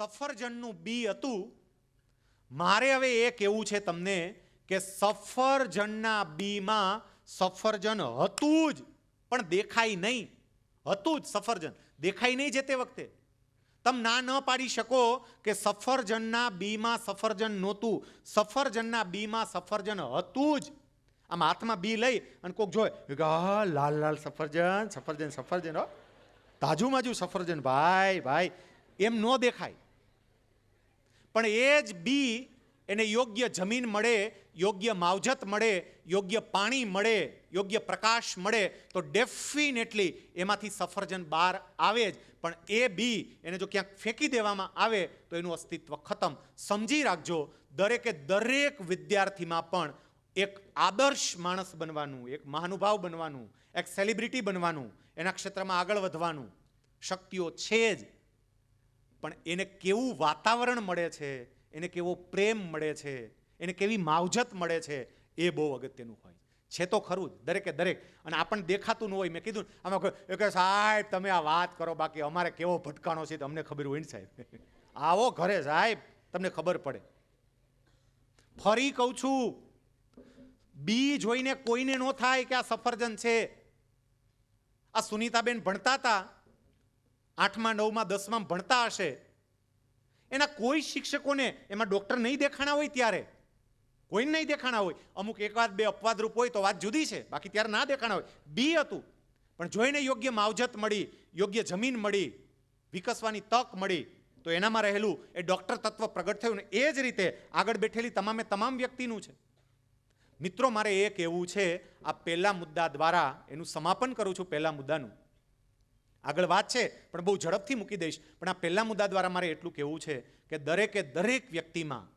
સફરજનનું બી હતું. મારે હવે એ કહેવું છે તમને કે સફરજનના બીમાં સફરજન હતું જ, પણ દેખાય નહીં. હતું જ સફરજન, દેખાય નહીં. જે તે વખતે તમે ના ન પાડી શકો કે સફરજનના બીમાં સફરજન નહોતું. સફરજનના બીમાં સફરજન હતું જ. આમ હાથમાં બી લઈ અને કોક જોય લાલ લાલ સફરજન, સફરજન સફરજન, હો તાજુમાજુ સફરજન, ભાઈ ભાઈ, એમ ન દેખાય. પણ એ જ બી એને યોગ્ય જમીન મળે, યોગ્ય માવજત મળે, યોગ્ય પાણી મળે, યોગ્ય પ્રકાશ મળે તો ડેફિનેટલી એમાંથી સફરજન બહાર આવે જ. પણ એ બી એને જો ક્યાંક ફેંકી દેવામાં આવે તો એનું અસ્તિત્વ ખતમ. સમજી રાખજો, દરેકે દરેક વિદ્યાર્થીમાં પણ એક આદર્શ માણસ બનવાનું, એક મહાનુભાવ બનવાનું, એક સેલિબ્રિટી બનવાનું, એના ક્ષેત્રમાં આગળ વધવાનું શક્તિઓ છે જ. પણ એને કેવું વાતાવરણ મળે છે, એને કેવો પ્રેમ મળે છે, એને કેવી માવજત મળે છે, એ બહુ અગત્યનું હોય છે. તો ખરું જ દરેકે દરેક. અને આપણને દેખાતું ન હોય. મેં કીધું આમાં કે સાહેબ તમે આ વાત કરો, બાકી અમારે કેવો ભટકાણો છે તો અમને ખબર હોય ને સાહેબ. આવો ઘરે સાહેબ, તમને ખબર પડે. ફરી કહું છું, બી જોઈને કોઈને ન થાય કે આ સફરજન છે. આ સુનીતાબેન ભણતા હતા, 8મા 9મા 10મા ભણતા હશે, એના કોઈ શિક્ષકોને એમાં ડોક્ટર નહીં દેખાણા હોય, ત્યારે કોઈને નહીં દેખાણા હોય. અમુક એકાદ બે અપવાદરૂપ હોય તો વાત જુદી છે, બાકી ત્યારે ના દેખાણા હોય. બી હતું, પણ જોઈને યોગ્ય માવજત મળી, યોગ્ય જમીન મળી, વિકસવાની તક મળી તો એનામાં રહેલું એ ડોક્ટર તત્વ પ્રગટ થયું. ને એ જ રીતે આગળ બેઠેલી તમામે તમામ વ્યક્તિનું છે. મિત્રો, મારે એ કહેવું છે, આ પહેલા મુદ્દા દ્વારા એનું સમાપન કરું છું. પહેલા મુદ્દાનું આગળ વાત છે પણ બહુ ઝડપથી મૂકી દઈશ. પણ આ પહેલા મુદ્દા દ્વારા મારે એટલું કહેવું છે કે દરેકે દરેક વ્યક્તિમાં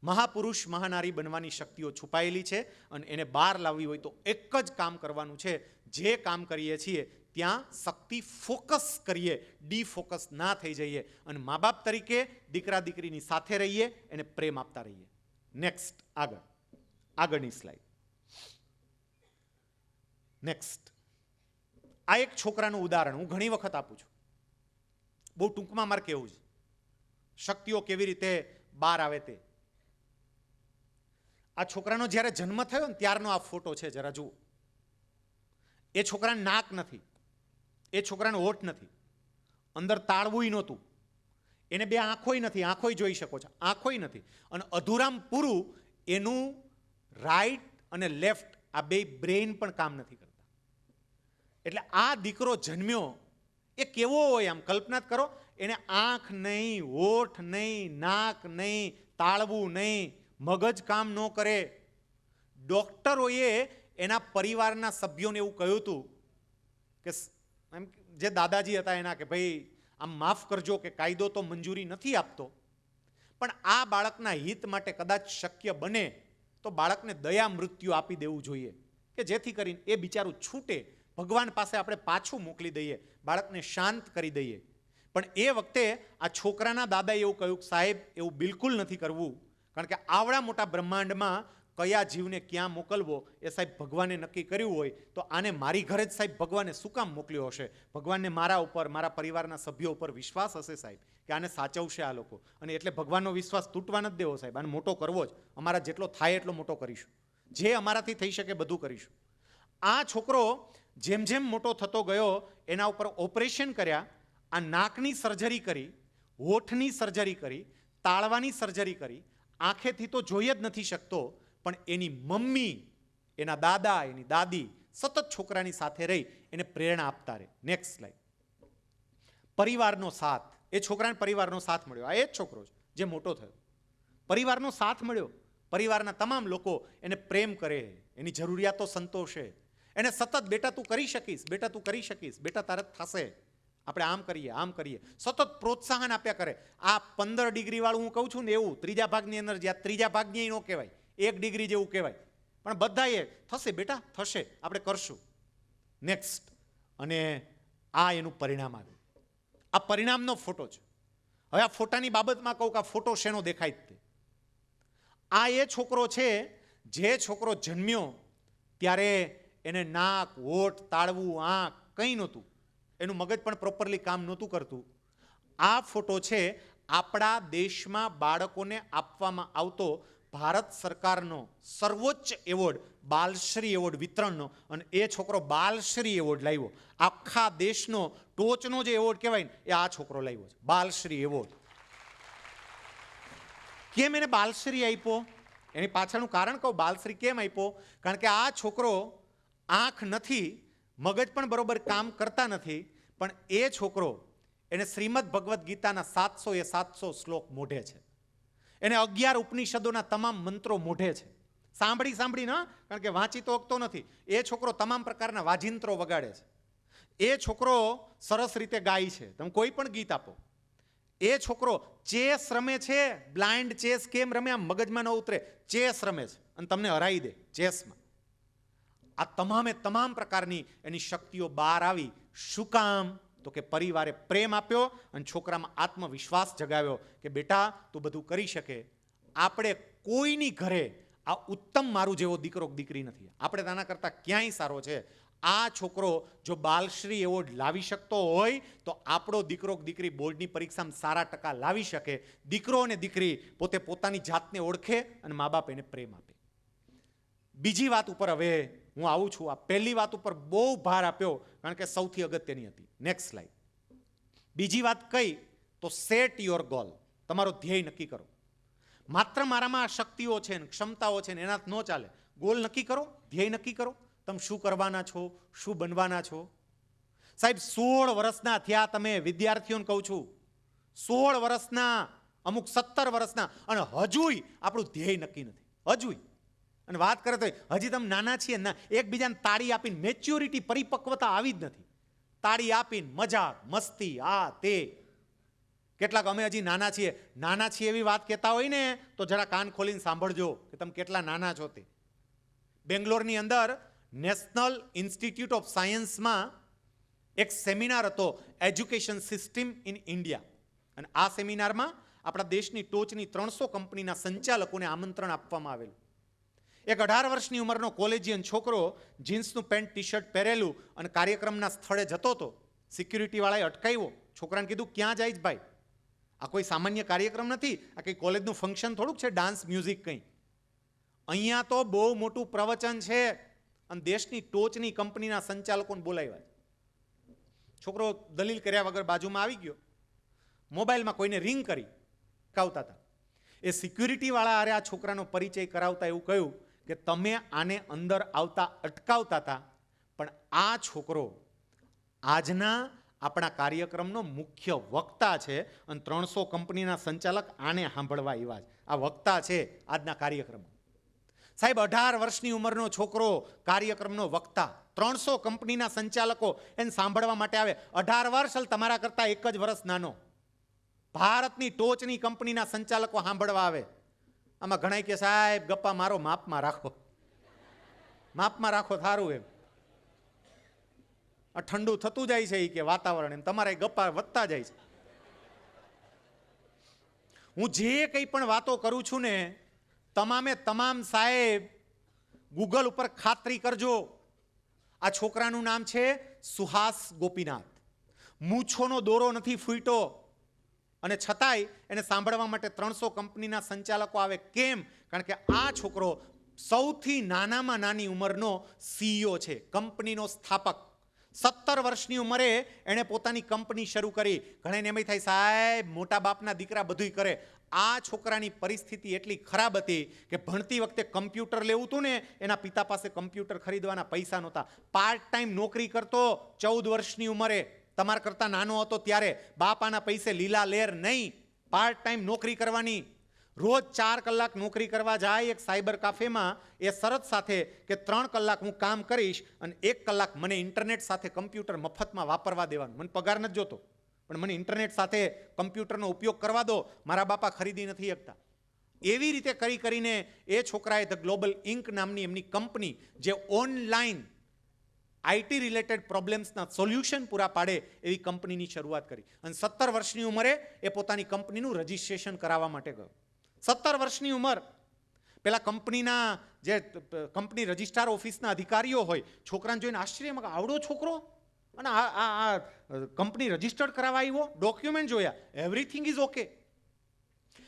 મહાપુરુષ મહાનારી બનવાની શક્તિઓ છુપાયેલી છે અને એને બહાર લાવવી હોય તો એક જ કામ કરવાનું છે. જે કામ કરીએ છીએ ત્યાં શક્તિ ફોકસ કરીએ, ડીફોકસ ના થઈ જઈએ અને મા બાપ તરીકે દીકરા દીકરીની સાથે રહીએ, એને પ્રેમ આપતા રહીએ. નેક્સ્ટ, આગળની સ્લાઇડ. નેક્સ્ટ, આ એક છોકરાનું ઉદાહરણ હું ઘણી વખત આપું છું. બહુ ટૂંકમાં મારે કહેવું છે, શક્તિઓ કેવી રીતે બહાર આવે તે. આ છોકરાનો જ્યારે જન્મ થયો ને ત્યારનો આ ફોટો છે, જરા જુઓ. એ છોકરાને નાક નથી, એ છોકરાને હોઠ નથી, અંદર તાળવું નહોતું, એને બે આંખોય નથી, આંખોય જોઈ શકો છો, આંખોય નથી. અને અધૂરામ પૂરું એનું રાઈટ અને લેફ્ટ આ બે બ્રેઇન પણ કામ નથી કરતા. એટલે આ દીકરો જન્મ્યો એ કેવો હોય આમ કલ્પના કરો. એને આંખ નહીં, હોઠ નહીં, નાક નહીં, તાળવું નહીં, મગજ કામ ન કરે. ડોક્ટરોએ એના પરિવારના સભ્યોને એવું કહ્યું હતું કે એમ જે દાદાજી હતા એના કે ભાઈ આમ માફ કરજો કે કાયદો તો મંજૂરી નથી આપતો, પણ આ બાળકના હિત માટે કદાચ શક્ય બને તો બાળકને દયા મૃત્યુ આપી દેવું જોઈએ કે જેથી કરીને એ બિચારું છૂટે, ભગવાન પાસે આપણે પાછું મોકલી દઈએ, બાળકને શાંત કરી દઈએ. પણ એ વખતે આ છોકરાના દાદાએ એવું કહ્યું કે સાહેબ એવું બિલકુલ નથી કરવું, કારણ કે આવડા મોટા બ્રહ્માંડમાં કયા જીવને ક્યાં મોકલવો એ સાહેબ ભગવાને નક્કી કર્યું હોય તો આને મારી ઘરે જ સાહેબ ભગવાને શું કામ મોકલ્યો હશે? ભગવાનને મારા ઉપર, મારા પરિવારના સભ્યો ઉપર વિશ્વાસ હશે સાહેબ કે આને સાચવશે આ લોકો, અને એટલે ભગવાનનો વિશ્વાસ તૂટવા નથી દેવો સાહેબ. આને મોટો કરવો જ, અમારા જેટલો થાય એટલો મોટો કરીશું, જે અમારાથી થઈ શકે બધું કરીશું. આ છોકરો જેમ જેમ મોટો થતો ગયો એના ઉપર ઓપરેશન કર્યા, આ નાકની સર્જરી કરી, હોઠની સર્જરી કરી, તાળવાની સર્જરી કરી, આંખેથી તો જોઈ જ નથી શકતો, પણ એની મમ્મી, એના દાદા, એની દાદી સતત છોકરાની સાથે રહી એને પ્રેરણા આપતા રહે. Next slide. પરિવારનો સાથ, એ છોકરાને પરિવારનો સાથ મળ્યો. આ એ જ છોકરો છે જે મોટો થયો, પરિવારનો સાથ મળ્યો. પરિવારના તમામ લોકો એને પ્રેમ કરે, એની જરૂરિયાતો સંતોષે, એને સતત બેટા તું કરી શકીશ, બેટા તું કરી શકીશ, બેટા તારે થશે, આપણે આમ કરીએ, આમ કરીએ, સતત પ્રોત્સાહન આપ્યા કરે. આ 15 ડિગ્રી વાળું હું કહું છું ને એવું ત્રીજા ભાગની અંદર, જ્યાં ત્રીજા ભાગની ન કહેવાય, 1 ડિગ્રી જેવું કહેવાય, પણ બધાએ થશે બેટા થશે, આપણે કરશું. નેક્સ્ટ. અને આ એનું પરિણામ આવ્યું. આ પરિણામનો ફોટો છે. હવે આ ફોટાની બાબતમાં કહું કે આ ફોટો શેનો દેખાય તે. આ એ છોકરો છે જે છોકરો જન્મ્યો ત્યારે એને નાક, હોઠ, તાળવું, આંખ કંઈ નહોતું, એનું મગજ પણ પ્રોપરલી કામ નહોતું કરતું. આ ફોટો છે આપણા દેશમાં બાળકોને આપવામાં આવતો ભારત સરકારનો સર્વોચ્ચ એવોર્ડ બાલશ્રી એવોર્ડ વિતરણનો, અને એ છોકરો બાલશ્રી એવોર્ડ લાવ્યો. આખા દેશનો ટોચનો જે એવોર્ડ કહેવાય ને એ આ છોકરો લાવ્યો છે, બાલશ્રી એવોર્ડ. કેમ એને બાલશ્રી આપ્યો? એની પાછળનું કારણ કહું, બાલશ્રી કેમ આપ્યો? કારણ કે આ છોકરો આંખ નથી, મગજ પણ બરોબર કામ કરતા નથી, પણ એ છોકરો એને શ્રીમદ ભગવદ્ ગીતાના 700 શ્લોક મોઢે છે. એને 11 ઉપનિષદોના તમામ મંત્રો મોઢે છે. સાંભળી ના, કારણ કે વાંચી તો શકતો નથી. એ છોકરો તમામ પ્રકારના વાજિંત્રો વગાડે છે. એ છોકરો સરસ રીતે ગાય છે. તમે કોઈ પણ ગીત આપો. એ છોકરો ચેસ રમે છે. બ્લાઇન્ડ ચેસ કેમ રમે? આમ મગજમાં ન ઉતરે. ચેસ રમે છે અને તમને હરાવી દે ચેસમાં. આ તમામ પ્રકારની એની શક્તિઓ બહાર આવી. શું કામ? તો કે પરિવારે પ્રેમ આપ્યો અને છોકરામાં આત્મવિશ્વાસ જગાવ્યો કે બેટા તું બધું કરી શકે. આપણે કોઈની ઘરે આ ઉત્તમ મારું જેવો દીકરો દીકરી નથી. આપણે તેના કરતાં ક્યાંય સારો છે. આ છોકરો જો બાલશ્રી એવોર્ડ લાવી શકતો હોય તો આપણો દીકરો દીકરી બોર્ડની પરીક્ષામાં સારા ટકા લાવી શકે. દીકરો અને દીકરી પોતે પોતાની જાતને ઓળખે અને મા બાપ એને પ્રેમ આપે. બીજી વાત ઉપર હવે હું આવું છું. આ પહેલી વાત ઉપર બહુ ભાર આપ્યો કારણ કે સૌથી અગત્યની હતી. Next slide. બીજી વાત કઈ તો સેટ યોર ગોલ. તમારો ધ્યેય નક્કી કરો. માત્ર મારામાં શક્તિઓ છે ને ક્ષમતાઓ છે ને એના ન ચાલે. ગોલ નક્કી કરો, ધ્યેય નક્કી કરો. તમે શું કરવાના છો, શું બનવાના છો. સાહેબ 16 વર્ષના થયા તમે, વિદ્યાર્થીઓને કહું છું, 16 વર્ષના, અમુક 17 વર્ષના, અને હજુય આપણું ધ્યેય નક્કી નથી. હજુય. અને વાત કરે તો હજી તમે નાના છીએ ના, એકબીજાને તાળી આપીને મેચ્યોરિટી, પરિપક્વતા આવી જ નથી. તાળી આપીને મજાક મસ્તી આ તે. કેટલાક અમે હજી નાના છીએ એવી વાત કહેતા હોય ને તો જરા કાન ખોલીને સાંભળજો કે તમે કેટલા નાના છો તે. બેંગ્લોરની અંદર નેશનલ ઇન્સ્ટિટ્યૂટ ઓફ સાયન્સમાં એક સેમિનાર હતો, એજ્યુકેશન સિસ્ટમ ઇન ઇન્ડિયા. અને આ સેમિનારમાં આપણા દેશની ટોચની 300 કંપનીના સંચાલકોને આમંત્રણ આપવામાં આવેલું. એક 18 વર્ષની ઉંમરનો કોલેજિયન છોકરો જીન્સનું પેન્ટ ટી શર્ટ પહેરેલું અને કાર્યક્રમના સ્થળે જતો હતો. સિક્યુરિટીવાળાએ અટકાવ્યો. છોકરાને કીધું ક્યાં જાય ભાઈ? આ કોઈ સામાન્ય કાર્યક્રમ નથી, આ કંઈ કોલેજનું ફંક્શન થોડુંક છે, ડાન્સ મ્યુઝિક કંઈ. અહીંયા તો બહુ મોટું પ્રવચન છે અને દેશની ટોચની કંપનીના સંચાલકોને બોલાવ્યા. છોકરો દલીલ કર્યા વગર બાજુમાં આવી ગયો. મોબાઈલમાં કોઈને રિંગ કરી કાવતા હતા. એ સિક્યુરિટીવાળા આરે આ છોકરાનો પરિચય કરાવતા એવું કહ્યું કે તમે આને અંદર આવતા અટકાવતા હતા, પણ આ છોકરો આજના આપણા કાર્યક્રમનો મુખ્ય વક્તા છે અને 300 કંપનીના સંચાલક આને સાંભળવા આવ્યા છે. આ વક્તા છે આજના કાર્યક્રમમાં. સાહેબ 18 વર્ષની ઉંમરનો છોકરો કાર્યક્રમનો વક્તા, 300 કંપનીના સંચાલકો એને સાંભળવા માટે આવે. 18 વર્ષ તમારા કરતા એક જ વર્ષ નાનો. ભારતની ટોચની કંપનીના સંચાલકો સાંભળવા આવે. આમાં ઘણા કે સાહેબ ગપ્પા મારો, માપમાં રાખો, માપમાં રાખો, સારું એમ. આ ઠંડુ થતું જાય છે કે વાતાવરણ, એમ તમારા ગપ્પા વધતા જાય છે. હું જે કંઈ પણ વાતો કરું છું ને તમામ સાહેબ ગૂગલ ઉપર ખાતરી કરજો. આ છોકરાનું નામ છે સુહાસ ગોપીનાથ. મૂછોનો દોરો નથી ફૂટ્યો અને છતાંય એને સાંભળવા માટે 300 કંપનીના સંચાલકો આવે. કેમ? કારણ કે આ છોકરો સૌથી નાનામાં નાની ઉંમરનો CEO છે, કંપનીનો સ્થાપક. 17 વર્ષની ઉંમરે એણે પોતાની કંપની શરૂ કરી. ઘણાને એમ થાય સાહેબ મોટા બાપના દીકરા બધુંય કરે. આ છોકરાની પરિસ્થિતિ એટલી ખરાબ હતી કે ભણતી વખતે કમ્પ્યુટર લેવું હતું ને એના પિતા પાસે કમ્પ્યુટર ખરીદવાના પૈસા નહોતા. પાર્ટ ટાઈમ નોકરી કરતો 14 વર્ષની ઉંમરે, તમારા કરતા નાનો હતો ત્યારે. બાપાના પૈસે લીલા લેર નહીં, પાર્ટ ટાઈમ નોકરી કરવાની. રોજ 4 કલાક નોકરી કરવા જાય એક સાયબર કાફેમાં એ શરત સાથે કે 3 કલાક હું કામ કરીશ અને 1 કલાક મને ઇન્ટરનેટ સાથે કમ્પ્યુટર મફતમાં વાપરવા દેવાનું. મને પગાર નથી જોતો, પણ મને ઇન્ટરનેટ સાથે કમ્પ્યુટરનો ઉપયોગ કરવા દો, મારા બાપા ખરીદી નથી શકતા. એવી રીતે કરીને એ છોકરાએ ધ ગ્લોબલ ઇન્ક નામની એમની કંપની, જે ઓનલાઈન આઈટી રિલેટેડ પ્રોબ્લેમ્સના સોલ્યુશન પૂરા પાડે એવી કંપનીની શરૂઆત કરી. અને 17 વર્ષની ઉંમરે એ પોતાની કંપનીનું રજિસ્ટ્રેશન કરાવવા માટે ગયો. 17 વર્ષની ઉંમર. પેલા કંપનીના જે કંપની રજિસ્ટ્રાર ઓફિસના અધિકારીઓ હોય છોકરાને જોઈને આશ્ચર્યમાં, આવડો છોકરો અને આ કંપની રજિસ્ટર્ડ કરાવવા આવ્યો, ડોક્યુમેન્ટ જોયા, એવરીથિંગ ઇઝ ઓકે.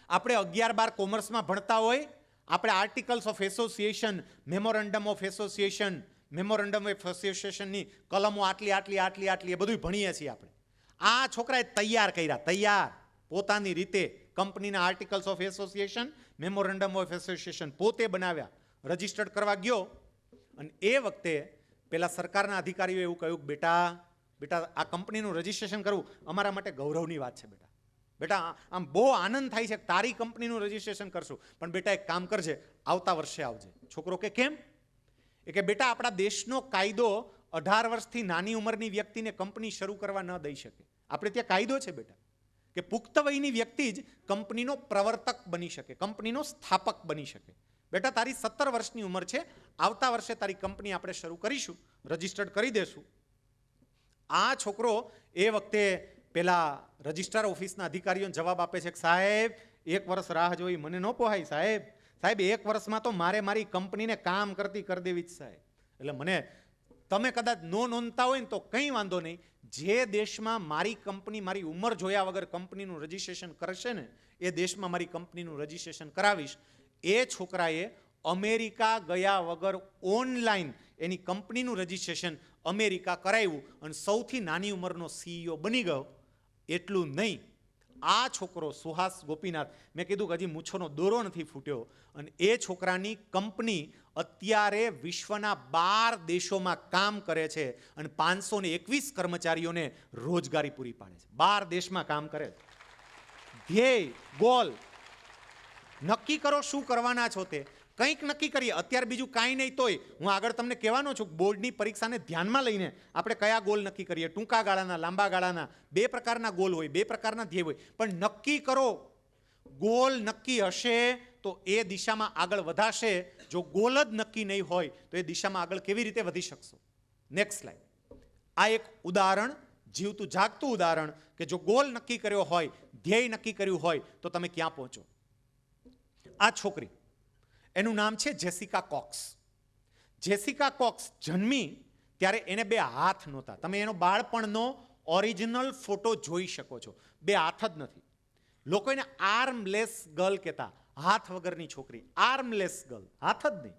આપણે 11-12 કોમર્સમાં ભણતા હોય, આપણે articles of association, memorandum of association, memorandum of એસોસિએશનની કલમો આટલી એ બધું ભણીએ છીએ આપણે. આ છોકરાએ તૈયાર કર્યા, તૈયાર પોતાની રીતે કંપનીના articles of association, memorandum of association પોતે બનાવ્યા, રજિસ્ટર્ડ કરવા ગયો અને એ વખતે પેલા સરકારના અધિકારીઓ એવું કહ્યું, બેટા આ કંપનીનું રજિસ્ટ્રેશન કરવું અમારા માટે ગૌરવની વાત છે. બેટા આમ બહુ આનંદ થાય છે કે તારી કંપનીનું રજિસ્ટ્રેશન કરશું, પણ બેટા એક કામ કરજે, આવતા વર્ષે આવજે. છોકરો કે કેમ? એ કે બેટા આપણા દેશનો કાયદો 18 વર્ષથી નાની ઉંમરની વ્યક્તિને કંપની શરૂ કરવા ન દઈ શકે. આપણે ત્યાં કાયદો છે બેટા કે પુખ્ત વયની વ્યક્તિ જ કંપનીનો પ્રવર્તક બની શકે, કંપનીનો સ્થાપક બની શકે. બેટા તારી 17 વર્ષની ઉંમર છે, આવતા વર્ષે તારી કંપની આપણે શરૂ કરીશું, રજિસ્ટર્ડ કરી દેશું. આ છોકરો એ વખતે પેલા રજિસ્ટ્રાર ઓફિસના અધિકારીઓને જવાબ આપે છે કે સાહેબ 1 વર્ષ રાહ જોઈ મને ન પોહાય સાહેબ 1 વર્ષમાં તો મારી કંપનીને કામ કરતી કરી દેવી જ સાહેબ. એટલે મને તમે કદાચ નોંધતા હોય ને તો કંઈ વાંધો નહીં, જે દેશમાં મારી કંપની મારી ઉંમર જોયા વગર કંપનીનું રજિસ્ટ્રેશન કરશે ને એ દેશમાં મારી કંપનીનું રજિસ્ટ્રેશન કરાવીશ. એ છોકરાએ અમેરિકા ગયા વગર ઓનલાઈન એની કંપનીનું રજિસ્ટ્રેશન અમેરિકા કરાવ્યું અને સૌથી નાની ઉંમરનો CEO બની ગયો. એટલું નહીં, આ છોકરો સુહાસ ગોપીનાથ, મેં કીધું કે હજી મૂછોનો દોરો નથી ફૂટ્યો, અને એ છોકરાની કંપની અત્યારે વિશ્વના 12 દેશોમાં કામ કરે છે અને 521 કર્મચારીઓને રોજગારી પૂરી પાડે છે. 12 દેશમાં કામ કરે છે. ધ્યેય, ગોલ નક્કી કરો શું કરવાના છો, તે કંઈક નક્કી કરીએ. અત્યારે બીજું કાંઈ નહીં તોય હું આગળ તમને કહેવાનો છું, બોર્ડની પરીક્ષાને ધ્યાનમાં લઈને આપણે કયા ગોલ નક્કી કરીએ. ટૂંકા ગાળાના, લાંબા ગાળાના, 2 પ્રકારના ગોલ હોય, 2 પ્રકારના ધ્યેય હોય. પણ નક્કી કરો, ગોલ નક્કી હશે તો એ દિશામાં આગળ વધાશે. જો ગોલ જ નક્કી નહીં હોય તો એ દિશામાં આગળ કેવી રીતે વધી શકશો? Next slide. આ એક ઉદાહરણ, જીવતું જાગતું ઉદાહરણ કે જો ગોલ નક્કી કર્યો હોય, ધ્યેય નક્કી કર્યું હોય તો તમે ક્યાં પહોંચો. આ છોકરી, એનું નામ છે જેસિકા કોક્સ. જેસિકા કોક્સ જન્મી ત્યારે એને 2 હાથ નહોતા. તમે એનો બાળપણનો ઓરિજિનલ ફોટો જોઈ શકો છો. 2 હાથ જ નથી. લોકો એને આર્મલેસ ગર્લ કહેતા, હાથ વગરની છોકરી, આર્મલેસ ગર્લ, હાથ જ નહીં.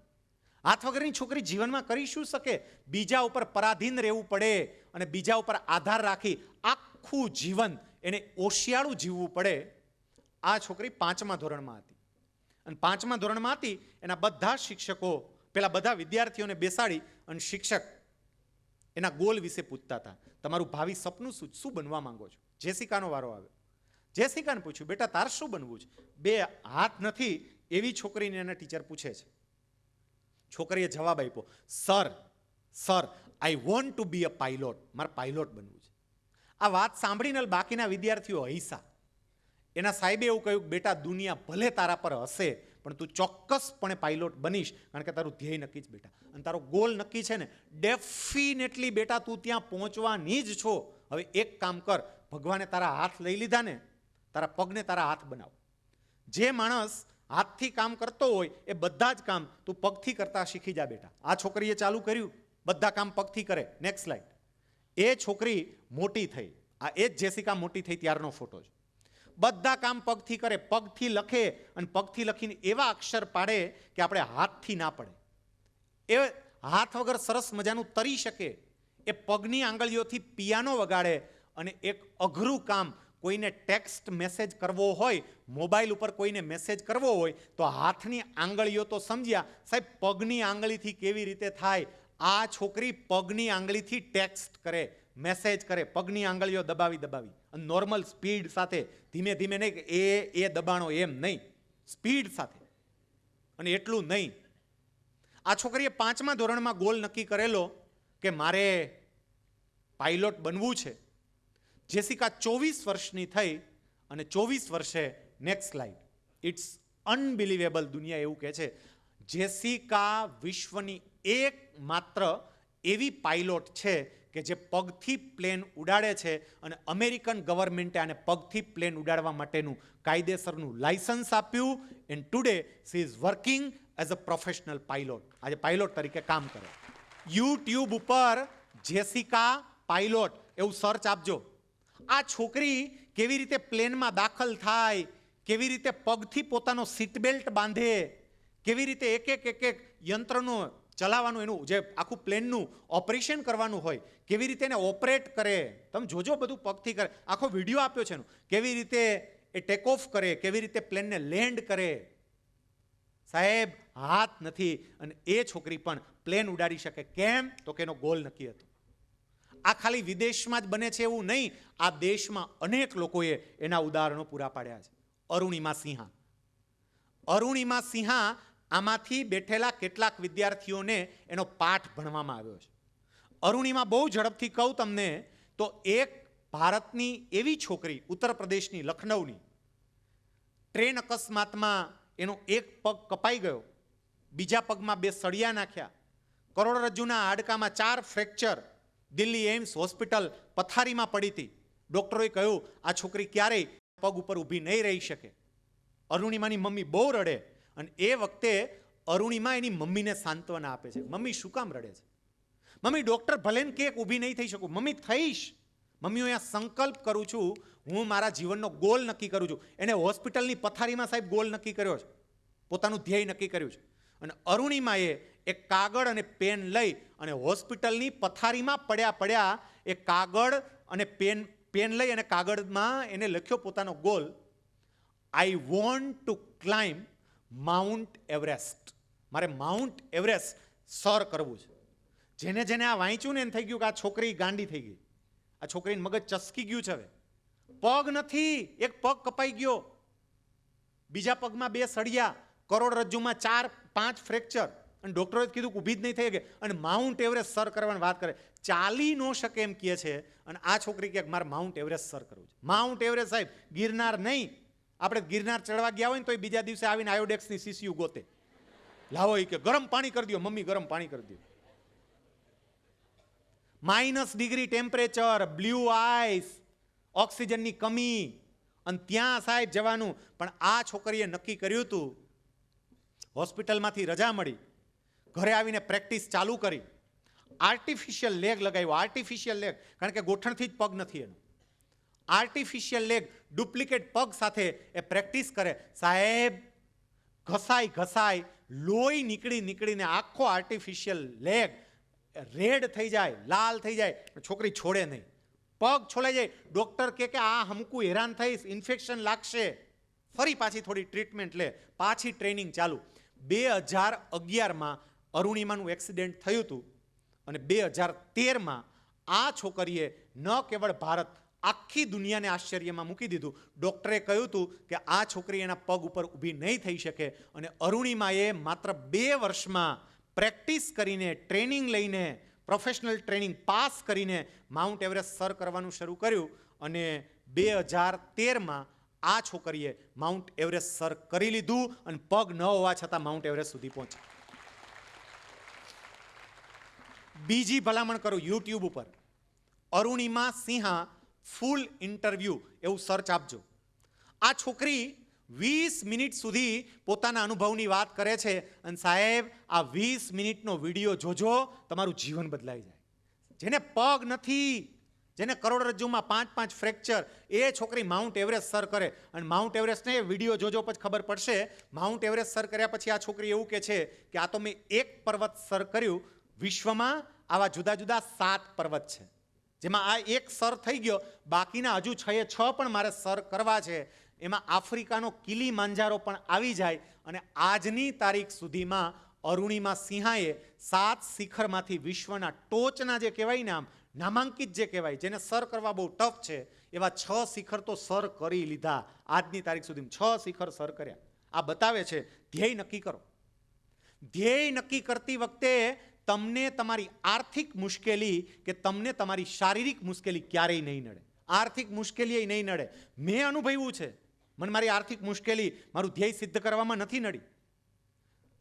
હાથ વગરની છોકરી જીવનમાં કરી શું શકે? બીજા ઉપર પરાધીન રહેવું પડે અને બીજા ઉપર આધાર રાખી આખું જીવન એને ઓશિયાળું જીવવું પડે. આ છોકરી 5મા ધોરણમાં હતી અને 5મા ધોરણમાં હતી. એના બધા શિક્ષકો પેલા બધા વિદ્યાર્થીઓને બેસાડી અને શિક્ષક એના ગોલ વિશે પૂછતા હતા. તમારું ભાવિ સપનું શું બનવા માંગો છો? જેસિકાનો વારો આવ્યો. જેસિકાને પૂછ્યું, બેટા તાર શું બનવું છે? 2 હાથ નથી એવી છોકરીને એના ટીચર પૂછે છે. છોકરીએ જવાબ આપ્યો, sir I want to be a pilot. મારે પાયલોટ બનવું છે. આ વાત સાંભળીને બાકીના વિદ્યાર્થીઓ હૈસા. એના સાહેબે એવું કહ્યું, બેટા દુનિયા ભલે તારા પર હશે પણ તું ચોક્કસપણે પાયલોટ બનીશ, કારણ કે તારું ધ્યેય નક્કી જ બેટા, અને તારો ગોલ નક્કી છે ને, ડેફિનેટલી બેટા તું ત્યાં પહોંચવાની જ છો. હવે એક કામ કર, ભગવાને તારા હાથ લઈ લીધા ને, તારા પગને તારા હાથ બનાવ. જે માણસ હાથથી કામ કરતો હોય એ બધા જ કામ તું પગથી કરતા શીખી જા બેટા. આ છોકરીએ ચાલુ કર્યું, બધા કામ પગથી કરે. Next slide. એ છોકરી મોટી થઈ, આ એ જ જેસિકા મોટી થઈ ત્યારનો ફોટો છે. બધા કામ પગથી કરે, પગથી લખે અને પગથી લખીને એવા અક્ષર પાડે કે આપણે હાથથી ના પડે. એ હાથ વગર સરસ મજાનું તરી શકે. એ પગની આંગળીઓથી પિયાનો વગાડે. અને એક અઘરું કામ, કોઈને ટેક્સ્ટ મેસેજ કરવો હોય, મોબાઈલ ઉપર કોઈને મેસેજ કરવો હોય તો હાથની આંગળીઓ તો સમજ્યા, સાહેબ પગની આંગળીથી કેવી રીતે થાય? આ છોકરી પગની આંગળીથી ટેક્સ્ટ કરે, મેસેજ કરે, પગની આંગળીઓ દબાવી અને નોર્મલ સ્પીડ સાથે, ધીમે ધીમે નહીં કે એ દબાણો, એમ નહીં, સ્પીડ સાથે. અને એટલું નહીં, આ છોકરીએ 5મા ધોરણમાં ગોલ નક્કી કરેલો કે મારે પાયલોટ બનવું છે. જેસિકા 24 વર્ષની થઈ અને 24 વર્ષે, નેક્સ્ટ સ્લાઇડ, ઇટ્સ અનબિલિવેબલ, દુનિયા એવું કહે છે જેસિકા વિશ્વની એકમાત્ર એવી પાયલોટ છે કે જે પગથી પ્લેન ઉડાડે છે અને અમેરિકન ગવર્મેન્ટે આને પગથી પ્લેન ઉડાડવા માટેનું કાયદેસરનું લાયસન્સ આપ્યું. And today she is working as a professional pilot. આજે પાયલોટ તરીકે કામ કરે. યુટ્યુબ ઉપર જેસિકા પાયલોટ એવું સર્ચ આપજો. આ છોકરી કેવી રીતે પ્લેનમાં દાખલ થાય, કેવી રીતે પગથી પોતાનો સીટ બેલ્ટ બાંધે, કેવી રીતે એક એક યંત્રનું ચલાવવાનું, એનું જે આખું પ્લેનનું ઓપરેશન કરવાનું હોય, કેવી રીતે એને ઓપરેટ કરે. તમે જોજો, બધું પગથી કરે. આખો વિડીયો આપ્યો છે એનો, કેવી રીતે એ ટેક ઓફ કરે, કેવી રીતે પ્લેનને લેન્ડ કરે. સાહેબ, હાથ નથી અને એ છોકરી પણ પ્લેન ઉડાડી શકે. કેમ? તો કે એનો ગોલ નક્કી હતો. આ ખાલી વિદેશમાં જ બને છે એવું નહીં, આ દેશમાં અનેક લોકોએ એના ઉદાહરણો પૂરા પાડ્યા છે. અરુણિમા સિંહા. અરુણિમા સિંહા આમાંથી બેઠેલા કેટલાક વિદ્યાર્થીઓને એનો પાઠ ભણવામાં આવ્યો છે. અરુણિમા બહુ ઝડપથી કહું તમને તો, એક ભારતની એવી છોકરી, ઉત્તર પ્રદેશની, લખનૌની, ટ્રેન અકસ્માતમાં એનો એક પગ કપાઈ ગયો, બીજા પગમાં 2 સળિયા નાખ્યા, કરોડરજ્જુના હાડકામાં 4 ફ્રેક્ચર, દિલ્હી એમ્સ હોસ્પિટલ પથારીમાં પડી હતી. ડોક્ટરોએ કહ્યું આ છોકરી ક્યારેય પગ ઉપર ઊભી નહીં રહી શકે. અરુણિમાની મમ્મી બહુ રડે અને એ વખતે અરુણિમા એની મમ્મીને સાંત્વના આપે છે. મમ્મી શું કામ રડે છે? મમ્મી, ડોક્ટર ભલે ને કે ઊભી નહીં થઈ શકું, મમ્મી થઈશ. મમ્મી, હું અહીંયા સંકલ્પ કરું છું, હું મારા જીવનનો ગોલ નક્કી કરું છું. એને હોસ્પિટલની પથારીમાં સાહેબ ગોલ નક્કી કર્યો છે, પોતાનું ધ્યેય નક્કી કર્યું છે. અને અરુણિમાએ એક કાગળ અને પેન લઈ અને હોસ્પિટલની પથારીમાં પડ્યા એ કાગળ અને પેન લઈ અને કાગળમાં એને લખ્યો પોતાનો goal, I want to climb mount Everest. મારે માઉન્ટ એવરેસ્ટ સર કરવું છે. જેને જેને આ વાંચ્યું ને એને થઈ ગયું કે આ છોકરી ગાંડી થઈ ગઈ, આ છોકરીને મગજ ચસકી ગયું છે. હવે પગ નથી, એક પગ કપાઈ ગયો, બીજા પગમાં 2 સળિયા, કરોડરજ્જુમાં 4-5 ફ્રેક્ચર, અને ડોક્ટરોએ કીધું કે ઊભી જ નહીં થઈ શકે, અને માઉન્ટ એવરેસ્ટ સર કરવાની વાત કરે. ચાલી ન શકે એમ કહે છે, અને આ છોકરી કહે મારે માઉન્ટ એવરેસ્ટ સર કરવું છે. માઉન્ટ એવરેસ્ટ સાહેબ ગિરનાર નહીં. આપણે ગિરનાર ચડવા ગયા હોય ને તો એ બીજા દિવસે આવીને આયોડેક્સની શીશીઓ ગોતે, લાવો એ કે ગરમ પાણી કરી દો, મમ્મી ગરમ પાણી કરી દો. -ડિગ્રી ટેમ્પરેચર, બ્લુ આઈસ, ઓક્સિજનની કમી, અને ત્યાં સાહેબ જવાનું. પણ આ છોકરીએ નક્કી કર્યું હતું, હોસ્પિટલમાંથી રજા મળી, ઘરે આવીને પ્રેક્ટિસ ચાલુ કરી, આર્ટિફિશિયલ લેગ લગાવ્યો. આર્ટિફિશિયલ લેગ કારણ કે ગોઠણથી જ પગ નથી એનો. આર્ટિફિશિયલ લેગ, ડુપ્લિકેટ પગ સાથે એ પ્રેક્ટિસ કરે. સાહેબ, ઘસાઈ લોહી નીકળીને આખો આર્ટિફિશિયલ લેગ રેડ થઈ જાય, લાલ થઈ જાય, છોકરી છોડે નહીં. પગ છોલાઈ જાય. ડોક્ટર કે આ હમકું હેરાન થઈશ, ઇન્ફેક્શન લાગશે. ફરી પાછી થોડી ટ્રીટમેન્ટ લે, પાછી ટ્રેનિંગ ચાલુ. 2011માં અરુણિમાનું એક્સિડન્ટ થયું હતું, અને 2013માં આ છોકરીએ ન કેવળ ભારત, આખી દુનિયાને આશ્ચર્યમાં મૂકી દીધું. ડોક્ટરે કહ્યું હતું કે આ છોકરી એના પગ ઉપર ઊભી નહીં થઈ શકે, અને અરુણિમાએ માત્ર 2 વર્ષમાં પ્રેક્ટિસ કરીને, ટ્રેનિંગ લઈને, પ્રોફેશનલ ટ્રેનિંગ પાસ કરીને માઉન્ટ એવરેસ્ટ સર કરવાનું શરૂ કર્યું. અને 2013માં આ છોકરીએ માઉન્ટ એવરેસ્ટ સર કરી લીધું, અને પગ ન હોવા છતાં માઉન્ટ એવરેસ્ટ સુધી પહોંચી. બીજી ભલામણ કરું, યુટ્યુબ ઉપર અરુણિમા સિંહા ફૂલ ઇન્ટરવ્યુ એવું સર્ચ આપજો. આ છોકરી 20 મિનિટ સુધી પોતાના અનુભવની વાત કરે છે, અને સાહેબ આ 20 મિનિટનો વિડીયો જોજો, તમારું જીવન બદલાઈ જાય. જેને પગ નથી, જેને કરોડરજ્જુમાં 5-5 ફ્રેક્ચર, એ છોકરી માઉન્ટ એવરેસ્ટ સર કરે. અને માઉન્ટ એવરેસ્ટને વિડીયો જોજો પછી ખબર પડશે. માઉન્ટ એવરેસ્ટ સર કર્યા પછી આ છોકરી એવું કહે છે કે આ તો મેં એક પર્વત સર કર્યું, વિશ્વમાં આવા જુદા જુદા 7 પર્વત છે, જેમાં આ એક સર થઈ ગયો, બાકીના હજુ 6 પણ મારે સર કરવા છે. એમાં આફ્રિકાનો કિલીમાંજારો પણ આવી જાય. અને આજની તારીખ સુધીમાં અરુણિમા સિંહાએ 7 શિખરમાંથી વિશ્વના ટોચના જે કહેવાય ને, આમ નામાંકિત જે કહેવાય, જેને સર કરવા બહુ ટફ છે, એવા 6 શિખર તો સર કરી લીધા. આજની તારીખ સુધીમાં 6 શિખર સર કર્યા. આ બતાવે છે ધ્યેય નક્કી કરો. ધ્યેય નક્કી કરતી વખતે તમને તમારી આર્થિક મુશ્કેલી કે તમને તમારી શારીરિક મુશ્કેલી ક્યારેય નહીં નડે. આર્થિક મુશ્કેલી નહીં નડે. મેં અનુભવ્યું છે, મને મારી આર્થિક મુશ્કેલી મારું ધ્યેય સિદ્ધ કરવામાં નથી નડી.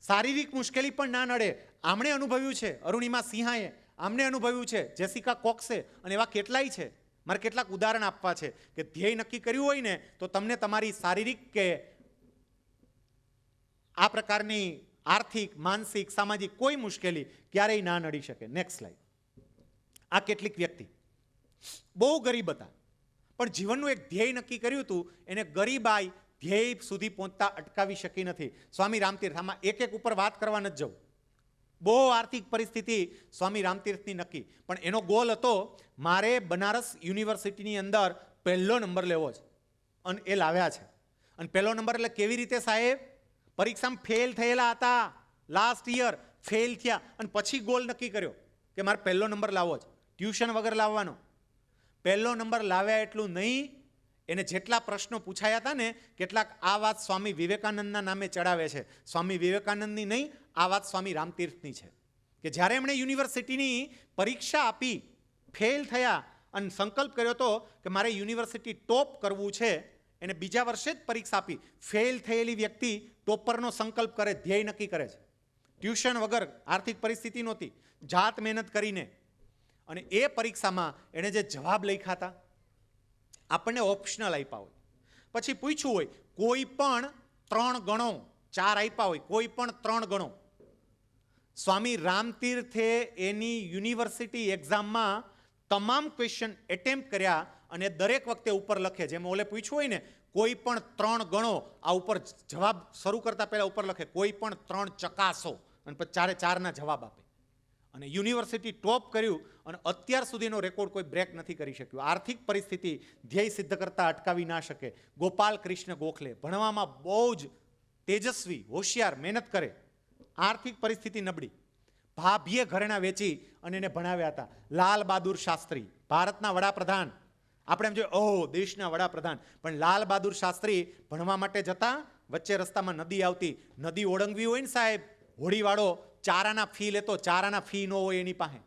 શારીરિક મુશ્કેલી પણ ના નડે. આમણે અનુભવ્યું છે, અરુણિમા સિંહાએ આમને અનુભવ્યું છે, જેસિકા કોક્સે, અને એવા કેટલાય છે. મારે કેટલાક ઉદાહરણ આપવા છે કે ધ્યેય નક્કી કર્યું હોય ને તો તમને તમારી શારીરિક કે આ પ્રકારની આર્થિક, માનસિક, સામાજિક કોઈ મુશ્કેલી ક્યારેય ના નડી શકે. Next slide. આ કેટલીક વ્યક્તિ બહુ ગરીબ હતા, પણ જીવનનું એક ધ્યેય નક્કી કર્યું હતું. એને ગરીબાઈ ધ્યેય સુધી પહોંચતા અટકાવી શકી નથી. સ્વામી રામતીર્થ, આમાં એક એક ઉપર વાત કરવા નથી જવું. બહુ આર્થિક પરિસ્થિતિ સ્વામી રામતીર્થની નક્કી, પણ એનો ગોલ હતો મારે બનારસ યુનિવર્સિટીની અંદર પહેલો નંબર લેવો છે, અને એ લાવ્યા છે. અને પહેલો નંબર એટલે કેવી રીતે સાહેબ? પરીક્ષામાં ફેલ થયેલા હતા, લાસ્ટ યર ફેલ થયા, અને પછી ગોલ નક્કી કર્યો કે મારે પહેલો નંબર લાવવો છે, ટ્યુશન વગર લાવવાનો. પહેલો નંબર લાવ્યા એટલું નહીં, એને જેટલા પ્રશ્નો પૂછાયા હતા ને, કેટલાક આ વાત સ્વામી વિવેકાનંદના નામે ચડાવે છે. સ્વામી વિવેકાનંદની નહીં, આ વાત સ્વામી રામતીર્થની છે કે જ્યારે એમણે યુનિવર્સિટીની પરીક્ષા આપી, ફેલ થયા અને સંકલ્પ કર્યો હતો કે મારે યુનિવર્સિટી ટોપ કરવું છે, એને બીજા વર્ષે જ પરીક્ષા આપી. ફેલ થયેલી વ્યક્તિ ટોપરનો સંકલ્પ કરે, ધ્યેય નક્કી કરે છે, ટ્યુશન વગર, આર્થિક પરિસ્થિતિ નહોતી, જાત મહેનત કરીને. અને એ પરીક્ષામાં એણે જે જવાબ લખ્યા હતા, આપણને ઓપ્શનલ આપ્યા હોય, પછી પૂછ્યું હોય કોઈ પણ 3 ગણો, 4 આપ્યા હોય, કોઈ પણ 3 ગણો. સ્વામી રામતીર્થે એની યુનિવર્સિટી એક્ઝામમાં તમામ ક્વેશ્ચન એટેમ્પ્ટ કર્યા, અને દરેક વખતે ઉપર લખે, જેમ ઓલે પૂછ્યું હોય ને કોઈ પણ 3 ગણો, આ ઉપર જવાબ શરૂ કરતા પહેલા ઉપર લખે કોઈ પણ 3 ચકાસો, અને પછી 4 જવાબ આપે. અને યુનિવર્સિટી ટોપ કર્યું, અને અત્યાર સુધીનો રેકોર્ડ કોઈ બ્રેક નથી કરી શક્યું. આર્થિક પરિસ્થિતિ ધ્યેય સિદ્ધ કરતા અટકાવી ના શકે. ગોપાલ કૃષ્ણ ગોખલે ભણવામાં બહુ જ તેજસ્વી, હોશિયાર, મહેનત કરે, આર્થિક પરિસ્થિતિ નબળી, ભાભીએ ઘરેણા વેચી અને એને ભણાવ્યા હતા. લાલ બહાદુર શાસ્ત્રી, ભારતના વડાપ્રધાન, આપણે એમ જોઈએ ઓહ દેશના વડાપ્રધાન, પણ લાલ બહાદુર શાસ્ત્રી ભણવા માટે જતા, વચ્ચે રસ્તામાં નદી આવતી, નદી ઓળંગવી હોય ને સાહેબ, હોડીવાળો ચારાના ફી લેતો, ચારાના ફી ન હોય એની પાસે,